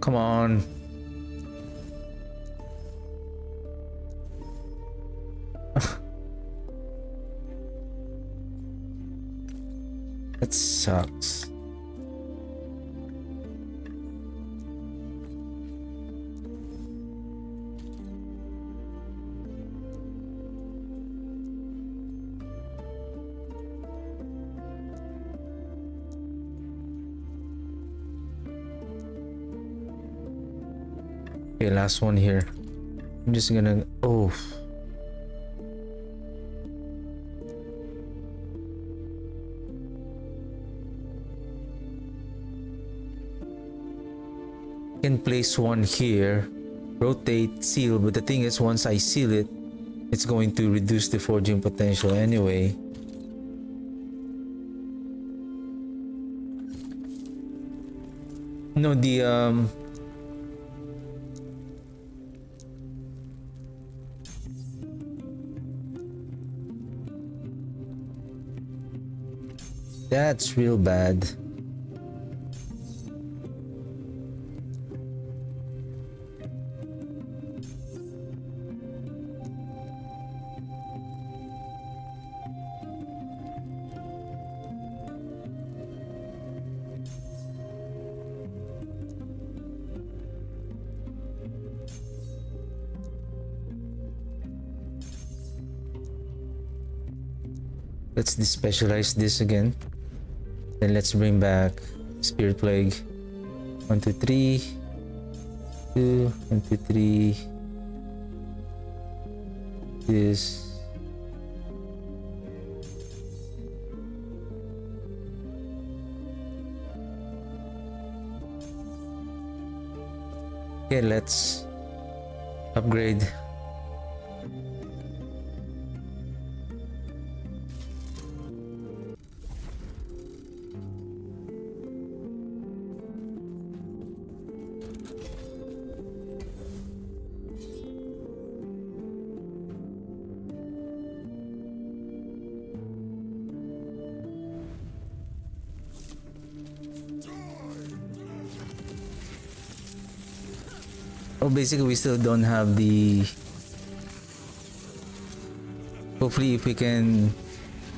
Come on. That sucks. Okay, last one here. I'm just gonna... Oh. Can place one here, rotate, seal, but the thing is once I seal it, it's going to reduce the forging potential anyway. No, that's real bad. Let's despecialize this again. Then let's bring back Spirit Plague. 1, 2, 3. 2, 1, 2, 3. This. Okay, let's upgrade. Oh, basically we still don't have the... Hopefully if we can...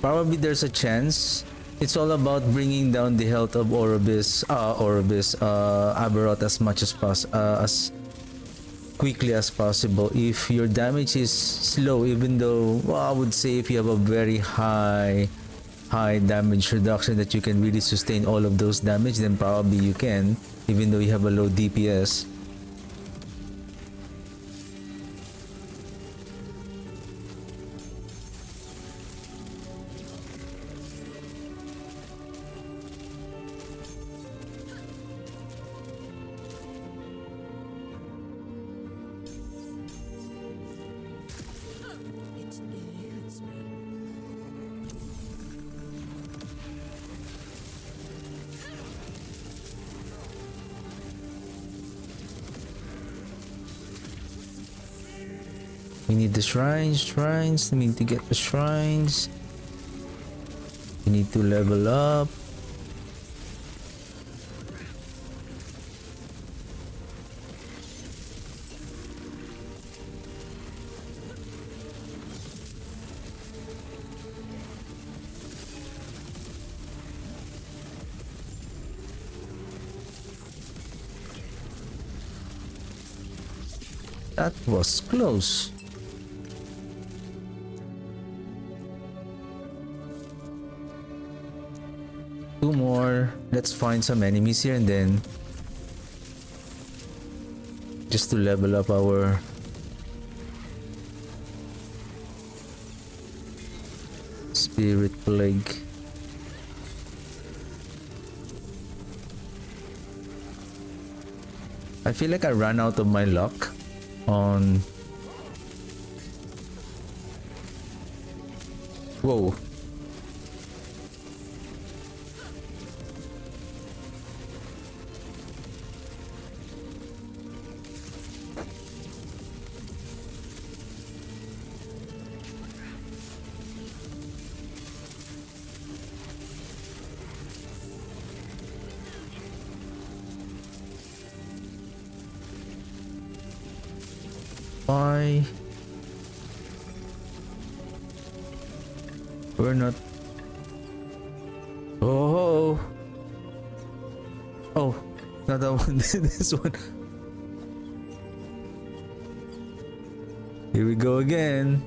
Probably there's a chance It's all about bringing down the health of Aberot as much as quickly as possible. If your damage is slow, even though, well, I would say if you have a very high damage reduction that you can really sustain all of those damage, then probably you can, even though you have a low DPS. We need the shrines. We need to get the shrines. We need to level up. That was close. Two more. Let's find some enemies here and then just to level up our spirit plague. I feel like I ran out of my luck on... Whoa. Why? We're not... Oh! Oh! Not that one. This one. Here we go again.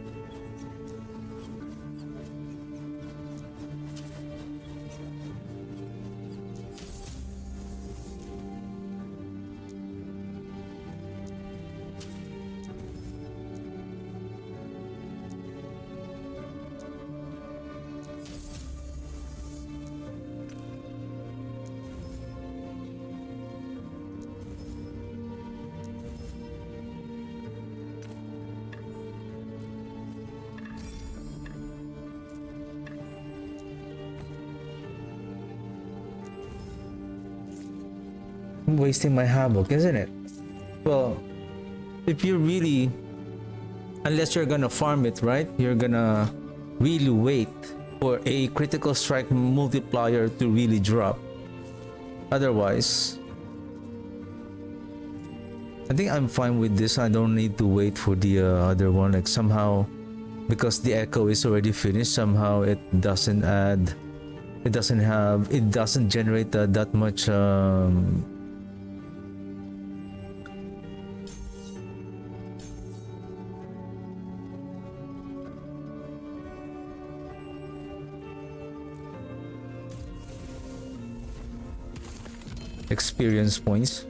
I'm wasting my havoc, isn't it? Well, if you really, unless you're gonna farm it, right? You're gonna really wait for a critical strike multiplier to really drop. Otherwise, I think I'm fine with this. I don't need to wait for the other one. Like somehow, because the echo is already finished, somehow it doesn't add, it doesn't generate that much experience points.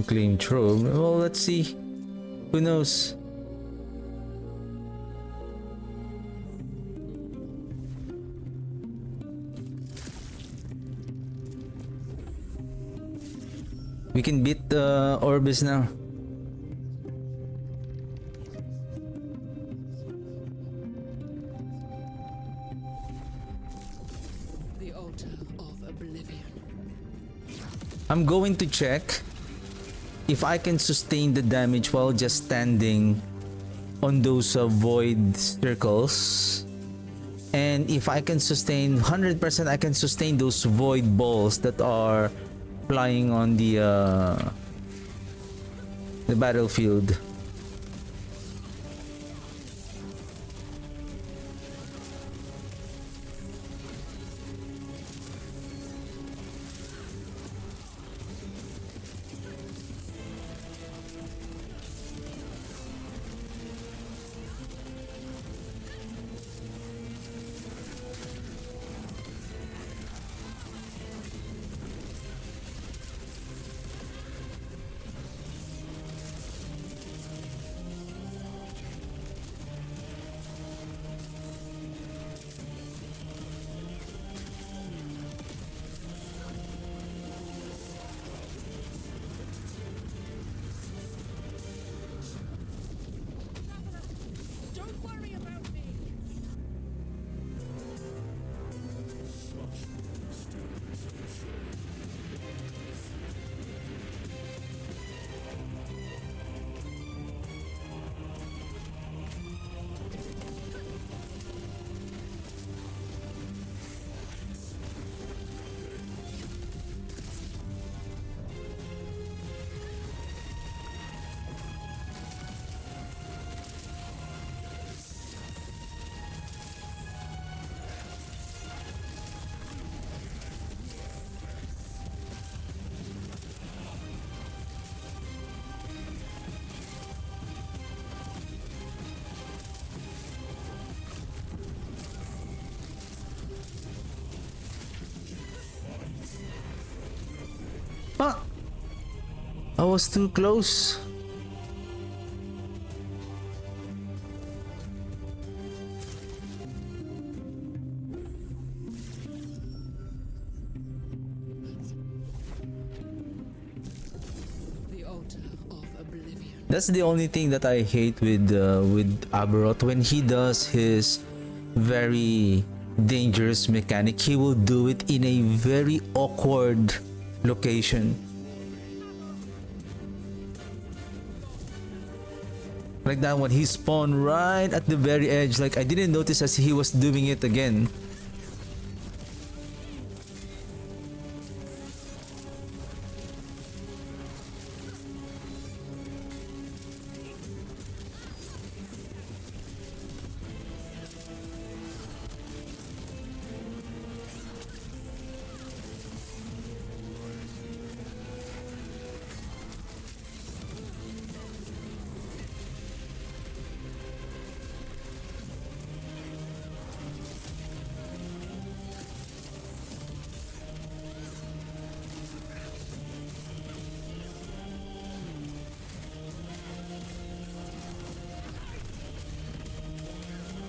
Claim trove. Well, let's see. Who knows? We can beat the Orbis now. I'm going to check if I can sustain the damage while just standing on those void circles, and if I can sustain 100%, I can sustain those void balls that are flying on the battlefield. I was too close. The altar of oblivion. That's the only thing that I hate with Aberoth. When he does his very dangerous mechanic, he will do it in a very awkward location. Like that one, he spawned right at the very edge. Like I didn't notice as he was doing it again.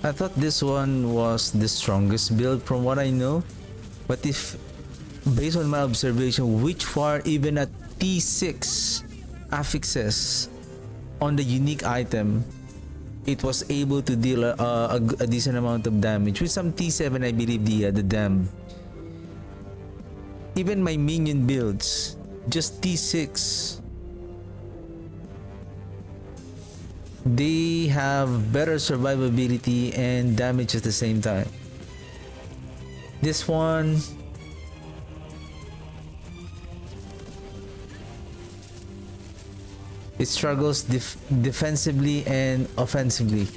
I thought this one was the strongest build from what I know, but if based on my observation, Witchfire even at T6 affixes on the unique item, it was able to deal a decent amount of damage. With some T7, I believe the dam. Even my minion builds, just T6. They have better survivability and damage at the same time. This one, it struggles defensively and offensively.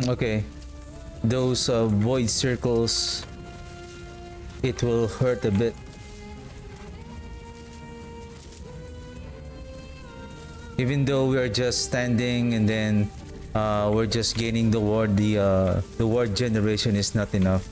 Okay. Those void circles, it will hurt a bit. Even though we are just standing and then we're just gaining the ward, the ward generation is not enough.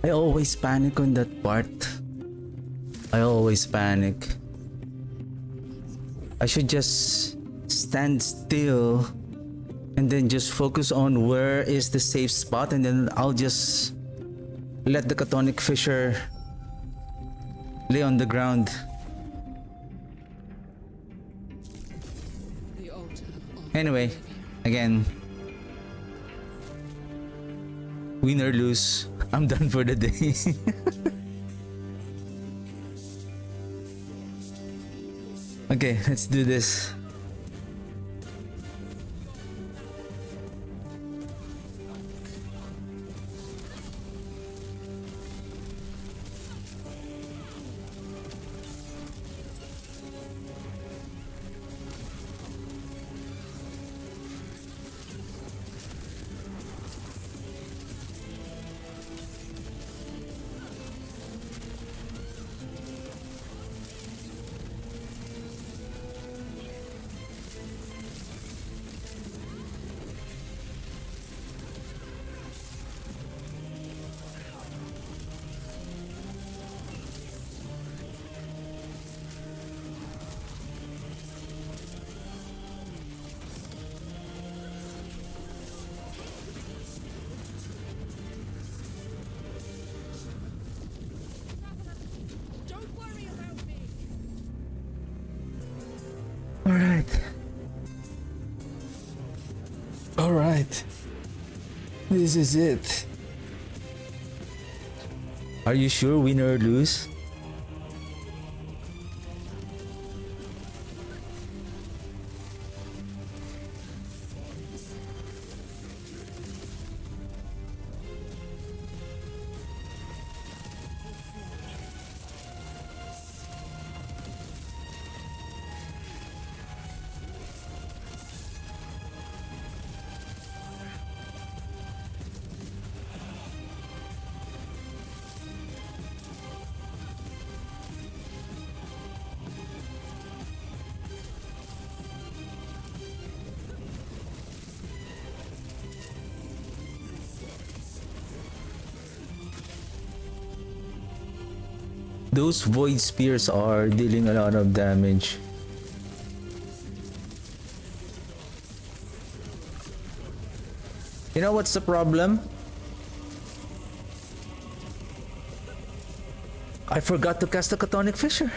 I always panic on that part. I always panic. I should just stand still and then just focus on where is the safe spot, and then I'll just let the Chthonic Fissure lay on the ground. The altar of Anyway, again, win or lose, I'm done for the day. Okay, let's do this. Don't worry about me. Alright. Alright. This is it. Are you sure, win or lose? Those void spears are dealing a lot of damage. You know what's the problem? I forgot to cast the Chthonic Fissure.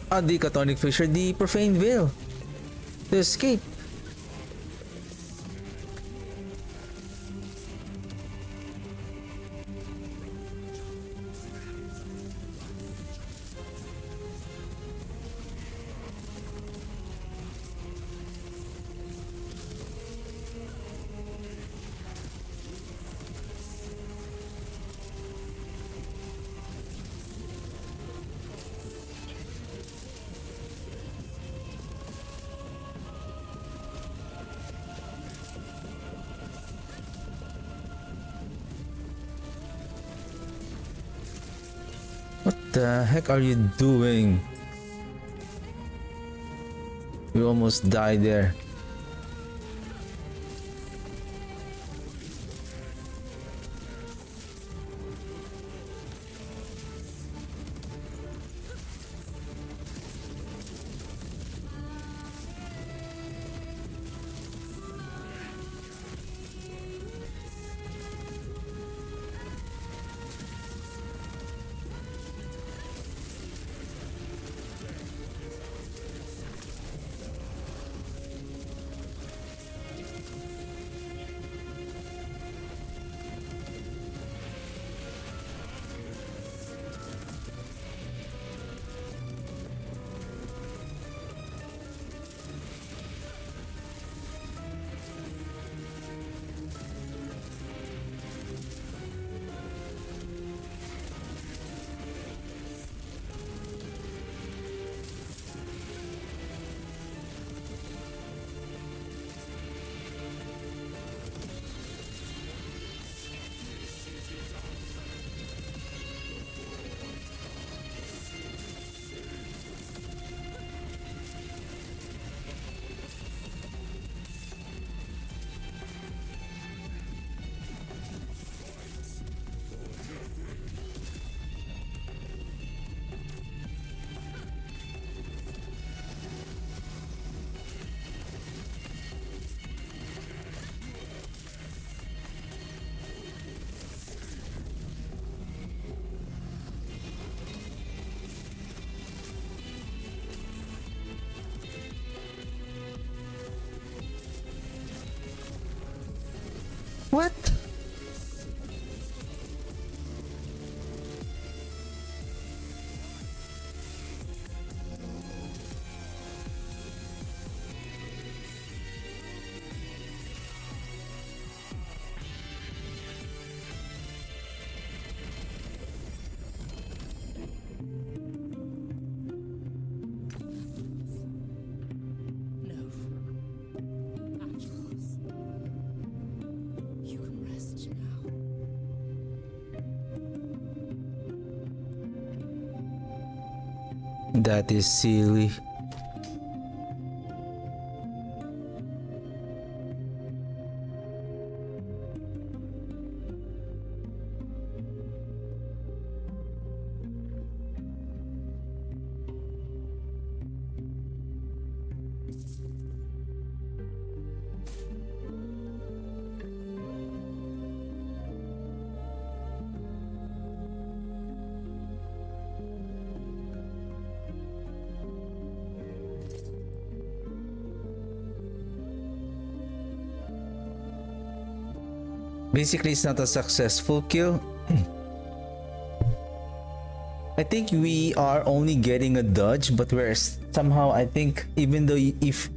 The Chthonic Fissure, the Profane Veil. To escape. What the heck are you doing? We almost died there. What? No. At yours. You can rest now. That is silly. Basically, it's not a successful kill. I think we are only getting a dodge, but we're somehow, I think, even though if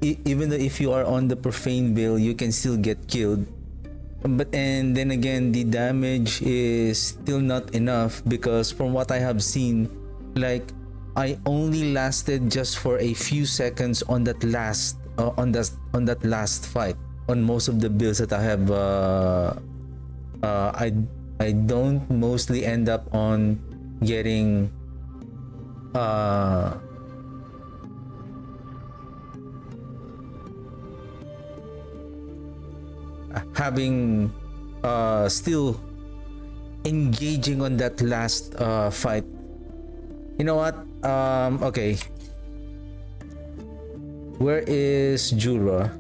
you are on the profane bill, you can still get killed. But and then again, the damage is still not enough, because from what I have seen, like, I only lasted just for a few seconds on that last last fight. On most of the builds that I have, I don't mostly end up on getting having still engaging on that last fight. You know what? Okay. Where is Jura?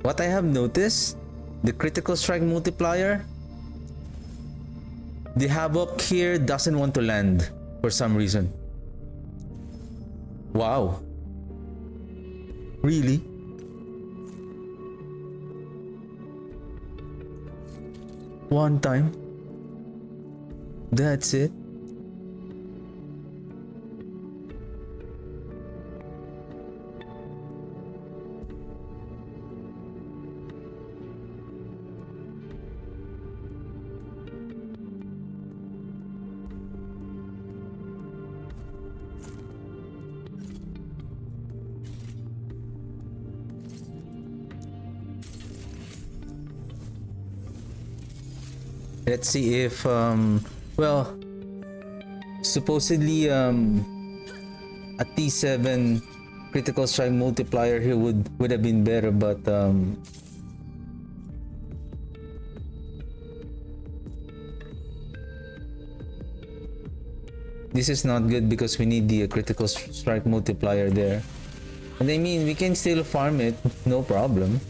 What I have noticed, the critical strike multiplier, the havoc here doesn't want to land for some reason. Wow. Really? One time? That's it? Let's see if well, supposedly a T7 critical strike multiplier here would have been better, but this is not good because we need the critical strike multiplier there. And I mean, we can still farm it, no problem.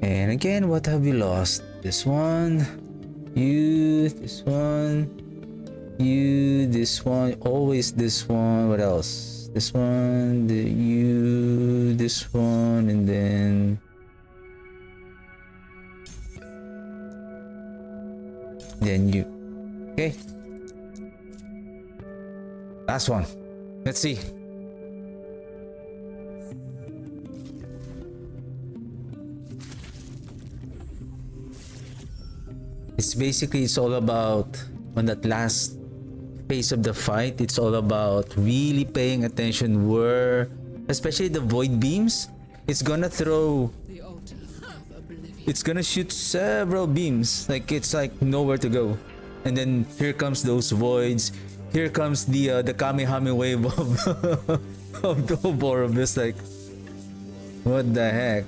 And again, what have we lost? This one, you, this one, you, this one, always this one. What else? This one, you, this one, and then you. Okay. Last one. Let's see. It's all about, on that last phase of the fight, it's all about really paying attention where, especially the void beams, it's gonna throw, The altar of oblivion. it's gonna shoot several beams, like it's like nowhere to go. And then here comes those voids, here comes the Kamehame wave of of the Borobus, like what the heck.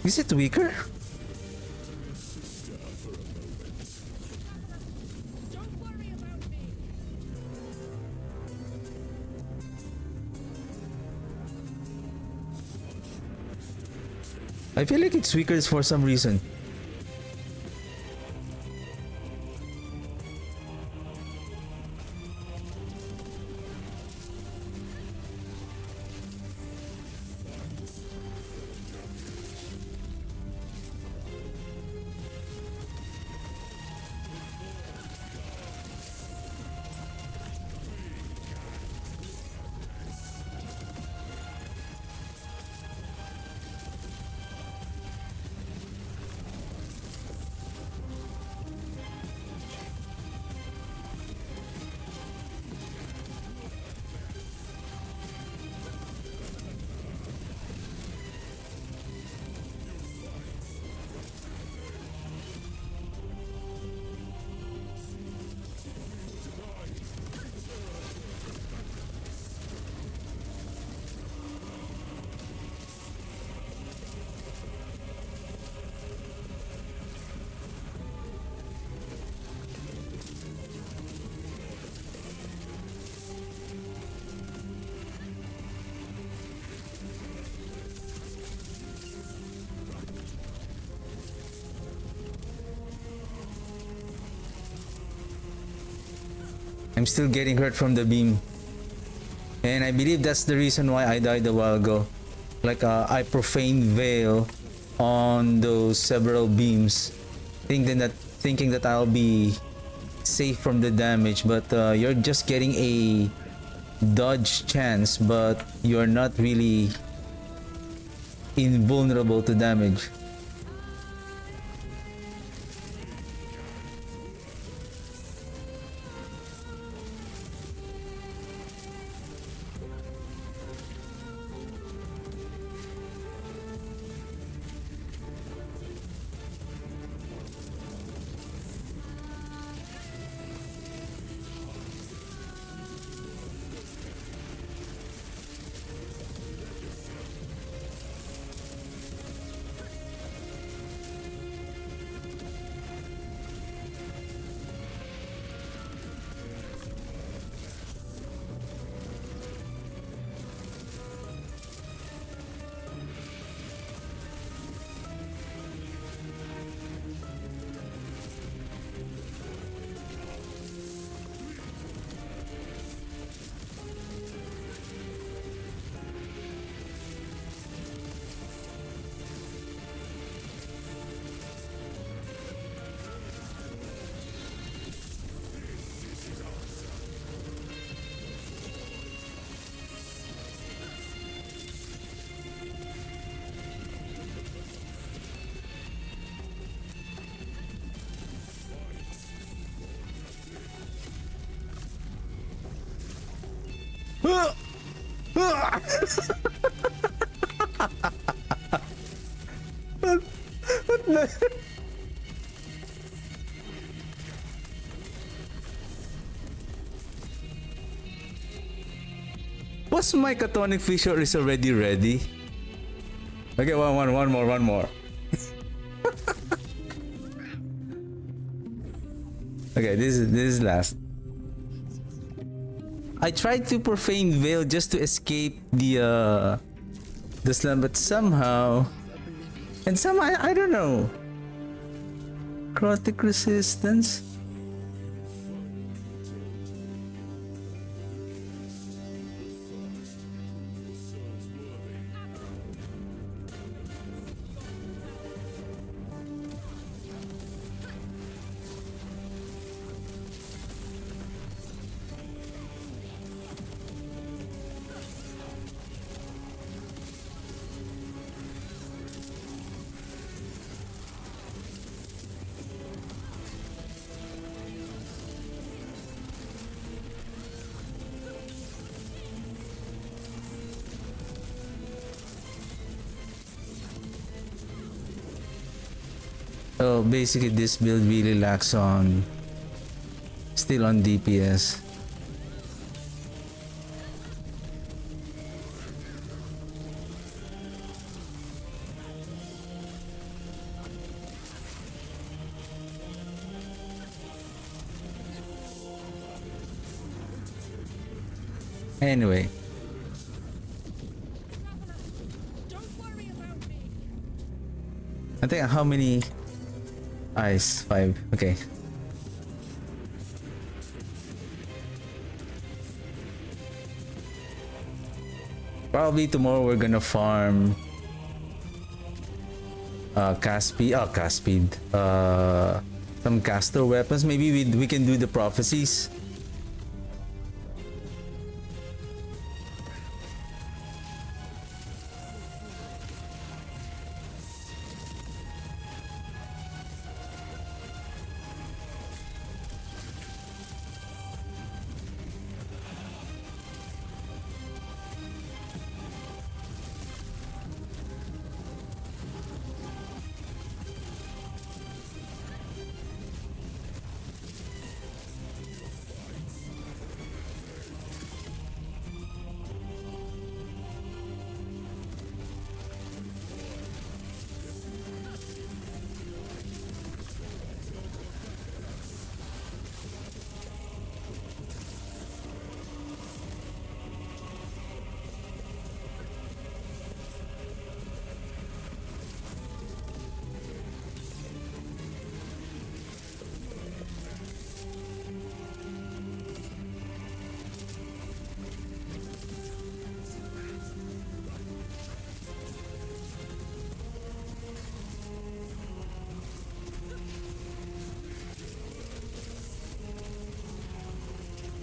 Is it weaker? Don't worry about me. I feel like it's weaker for some reason. I'm still getting hurt from the beam. And I believe that's the reason why I died a while ago. Like I profaned veil on those several beams, thinking that I'll be safe from the damage, but you're just getting a dodge chance, but you're not really invulnerable to damage. What the? Was my Catonic Fissure is already ready? Okay, one more. Okay, this is last. I tried to profane veil just to escape the slum, but somehow, I don't know. Necrotic resistance. So basically this build really lacks on still on DPS. Anyway, Don't worry about me. I think how many eyes? 5. Okay. Probably tomorrow we're gonna farm cast speed. Some caster weapons. Maybe we can do the prophecies.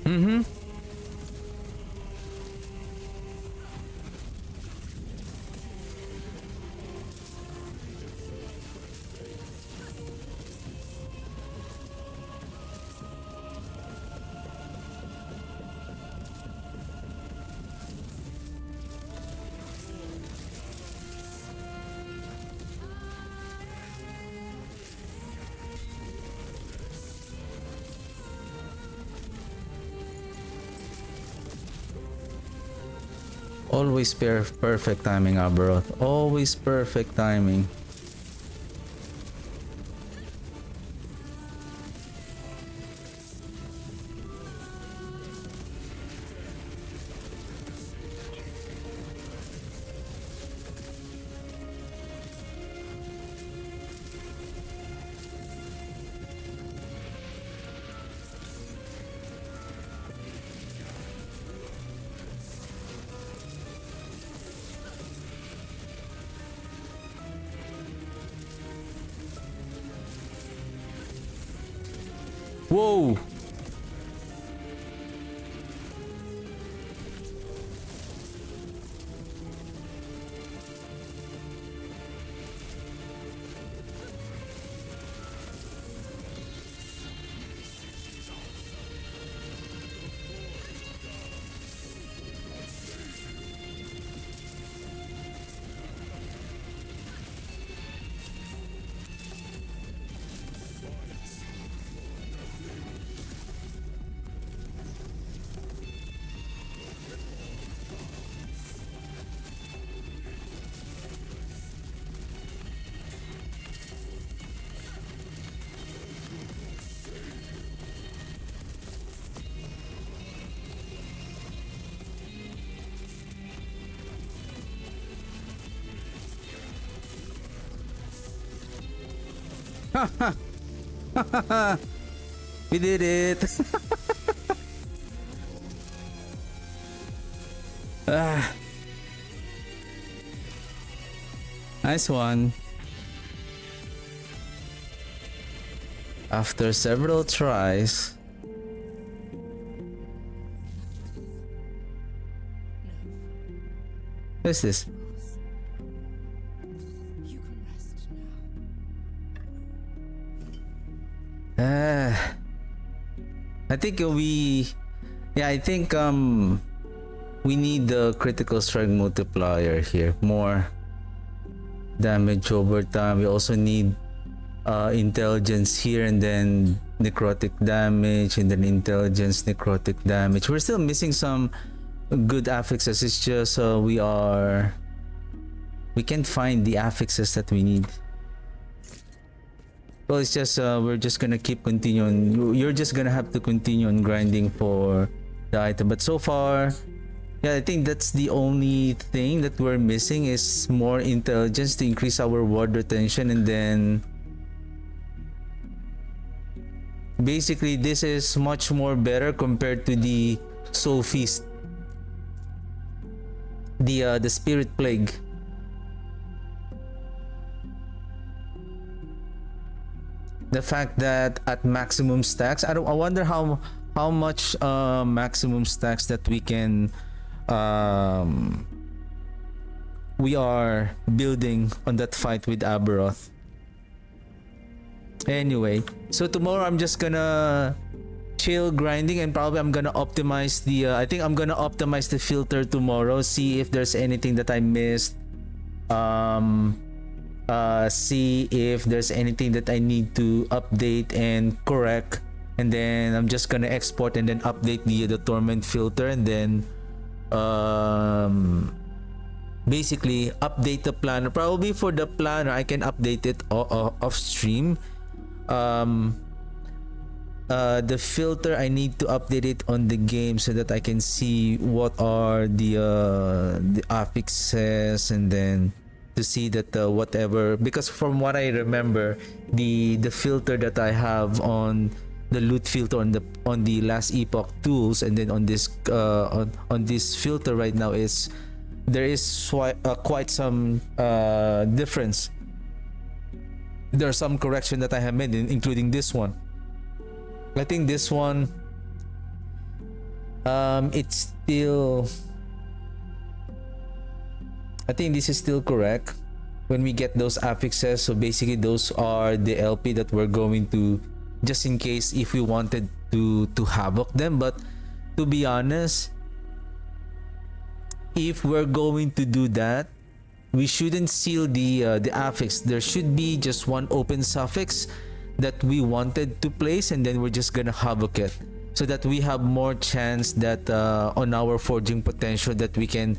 Mm-hmm. Always perfect timing, bro. Always perfect timing. Whoa! We did it. Ah. Nice one. After several tries. What's this? You can rest now. I think we need the critical strike multiplier here. More damage over time. We also need intelligence here, and then necrotic damage, and then intelligence, necrotic damage. We're still missing some good affixes. It's just we can't find the affixes that we need. Well, it's just we're just gonna keep continuing. You're just gonna have to continue on grinding for the item. But so far, yeah, I think that's the only thing that we're missing is more intelligence to increase our ward retention, and then basically this is much more better compared to the Soul Feast, the Spirit Plague. The fact that at maximum stacks, I wonder how much maximum stacks that we can we are building on that fight with Aberoth. Anyway, so tomorrow I'm just gonna chill grinding, and probably I'm gonna optimize the I think I'm gonna optimize the filter tomorrow, see if there's anything that I missed, see if there's anything that I need to update and correct, and then I'm just gonna export and then update the torment filter, and then basically update the planner. Probably for the planner I can update it off stream. The filter I need to update it on the game so that I can see what are the affixes, and then to see that whatever, because from what I remember, the filter that I have on the loot filter on the last epoch tools, and then on this on this filter right now, is there is quite some difference. There are some correction that I have made, including this one. I think this one it's still, I think this is still correct when we get those affixes. So basically those are the LP that we're going to, just in case if we wanted to havoc them. But to be honest, if we're going to do that, we shouldn't seal the affix. There should be just one open suffix that we wanted to place, and then we're just gonna havoc it, so that we have more chance that on our forging potential that we can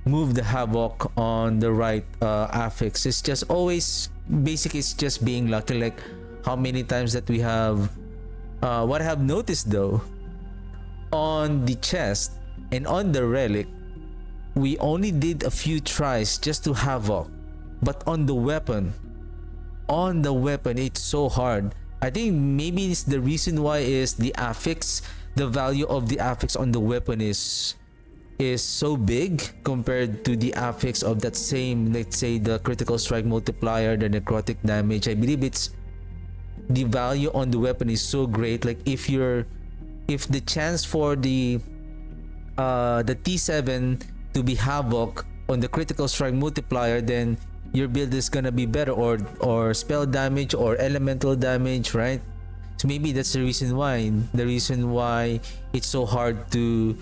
move the havoc on the right affix. It's just always basically, it's just being lucky, like how many times that we have what I have noticed though, on the chest and on the relic, we only did a few tries just to havoc, but on the weapon it's so hard. I think maybe it's the reason why is the affix, the value of the affix on the weapon is so big compared to the affix of that same, let's say, the critical strike multiplier, the necrotic damage. I believe it's the value on the weapon is so great. Like if the chance for the T7 to be havoc on the critical strike multiplier, then your build is gonna be better, or spell damage or elemental damage, right? So maybe that's the reason why it's so hard to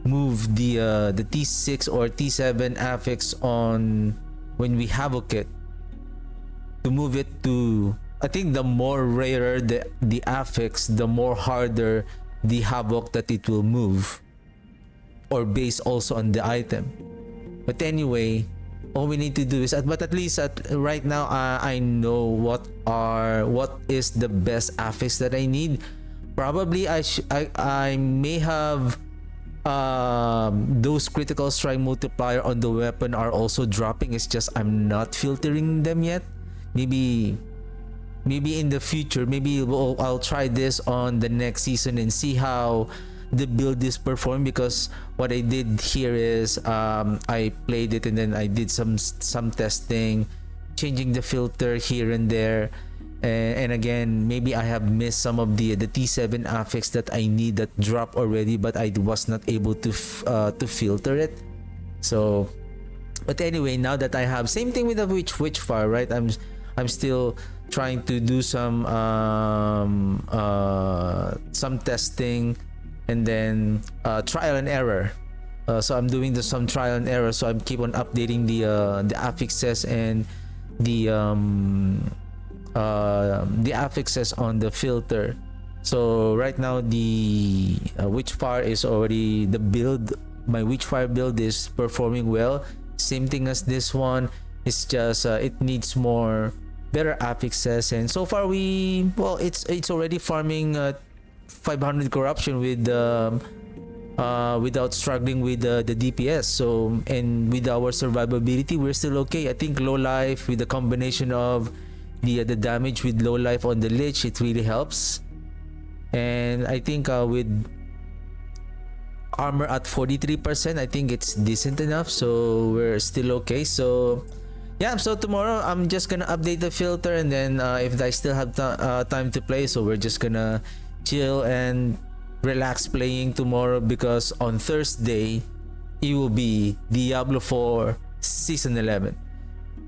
move the T6 or T7 affix on when we havoc it. To move it to, I think the more rarer the affix, the more harder the havoc that it will move, or based also on the item. But anyway, all we need to do is, but at least right now, I know what is the best affix that I need. Probably I may have those critical strike multiplier on the weapon are also dropping. It's just I'm not filtering them yet, maybe in the future, maybe I'll try this on the next season and see how the build is performed, because what I did here is I played it and then I did some testing, changing the filter here and there, and again, maybe I have missed some of the T7 affix that I need that drop already, but I was not able to filter it. So but anyway, now that I have, same thing with the Witchfire, right? I'm still trying to do some testing, and then trial and error. So I'm doing some trial and error. So I'm keep on updating the affixes and the affixes on the filter. So right now the Witchfire is already the build. My Witchfire build is performing well. Same thing as this one. It's just it needs more better affixes, and so far it's already farming 500 corruption with without struggling with the DPS. So, and with our survivability, we're still okay. I think low life with the combination of the damage with low life on the lich, it really helps. And I think with armor at 43%, I think it's decent enough, so we're still okay. So yeah, so tomorrow I'm just gonna update the filter, and then if I still have time to play, so we're just gonna chill and relax playing tomorrow, because on Thursday it will be Diablo 4 Season 11.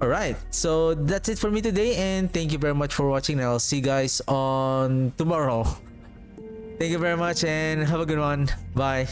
Alright, so that's it for me today, and thank you very much for watching, and I'll see you guys on tomorrow. Thank you very much and have a good one. Bye.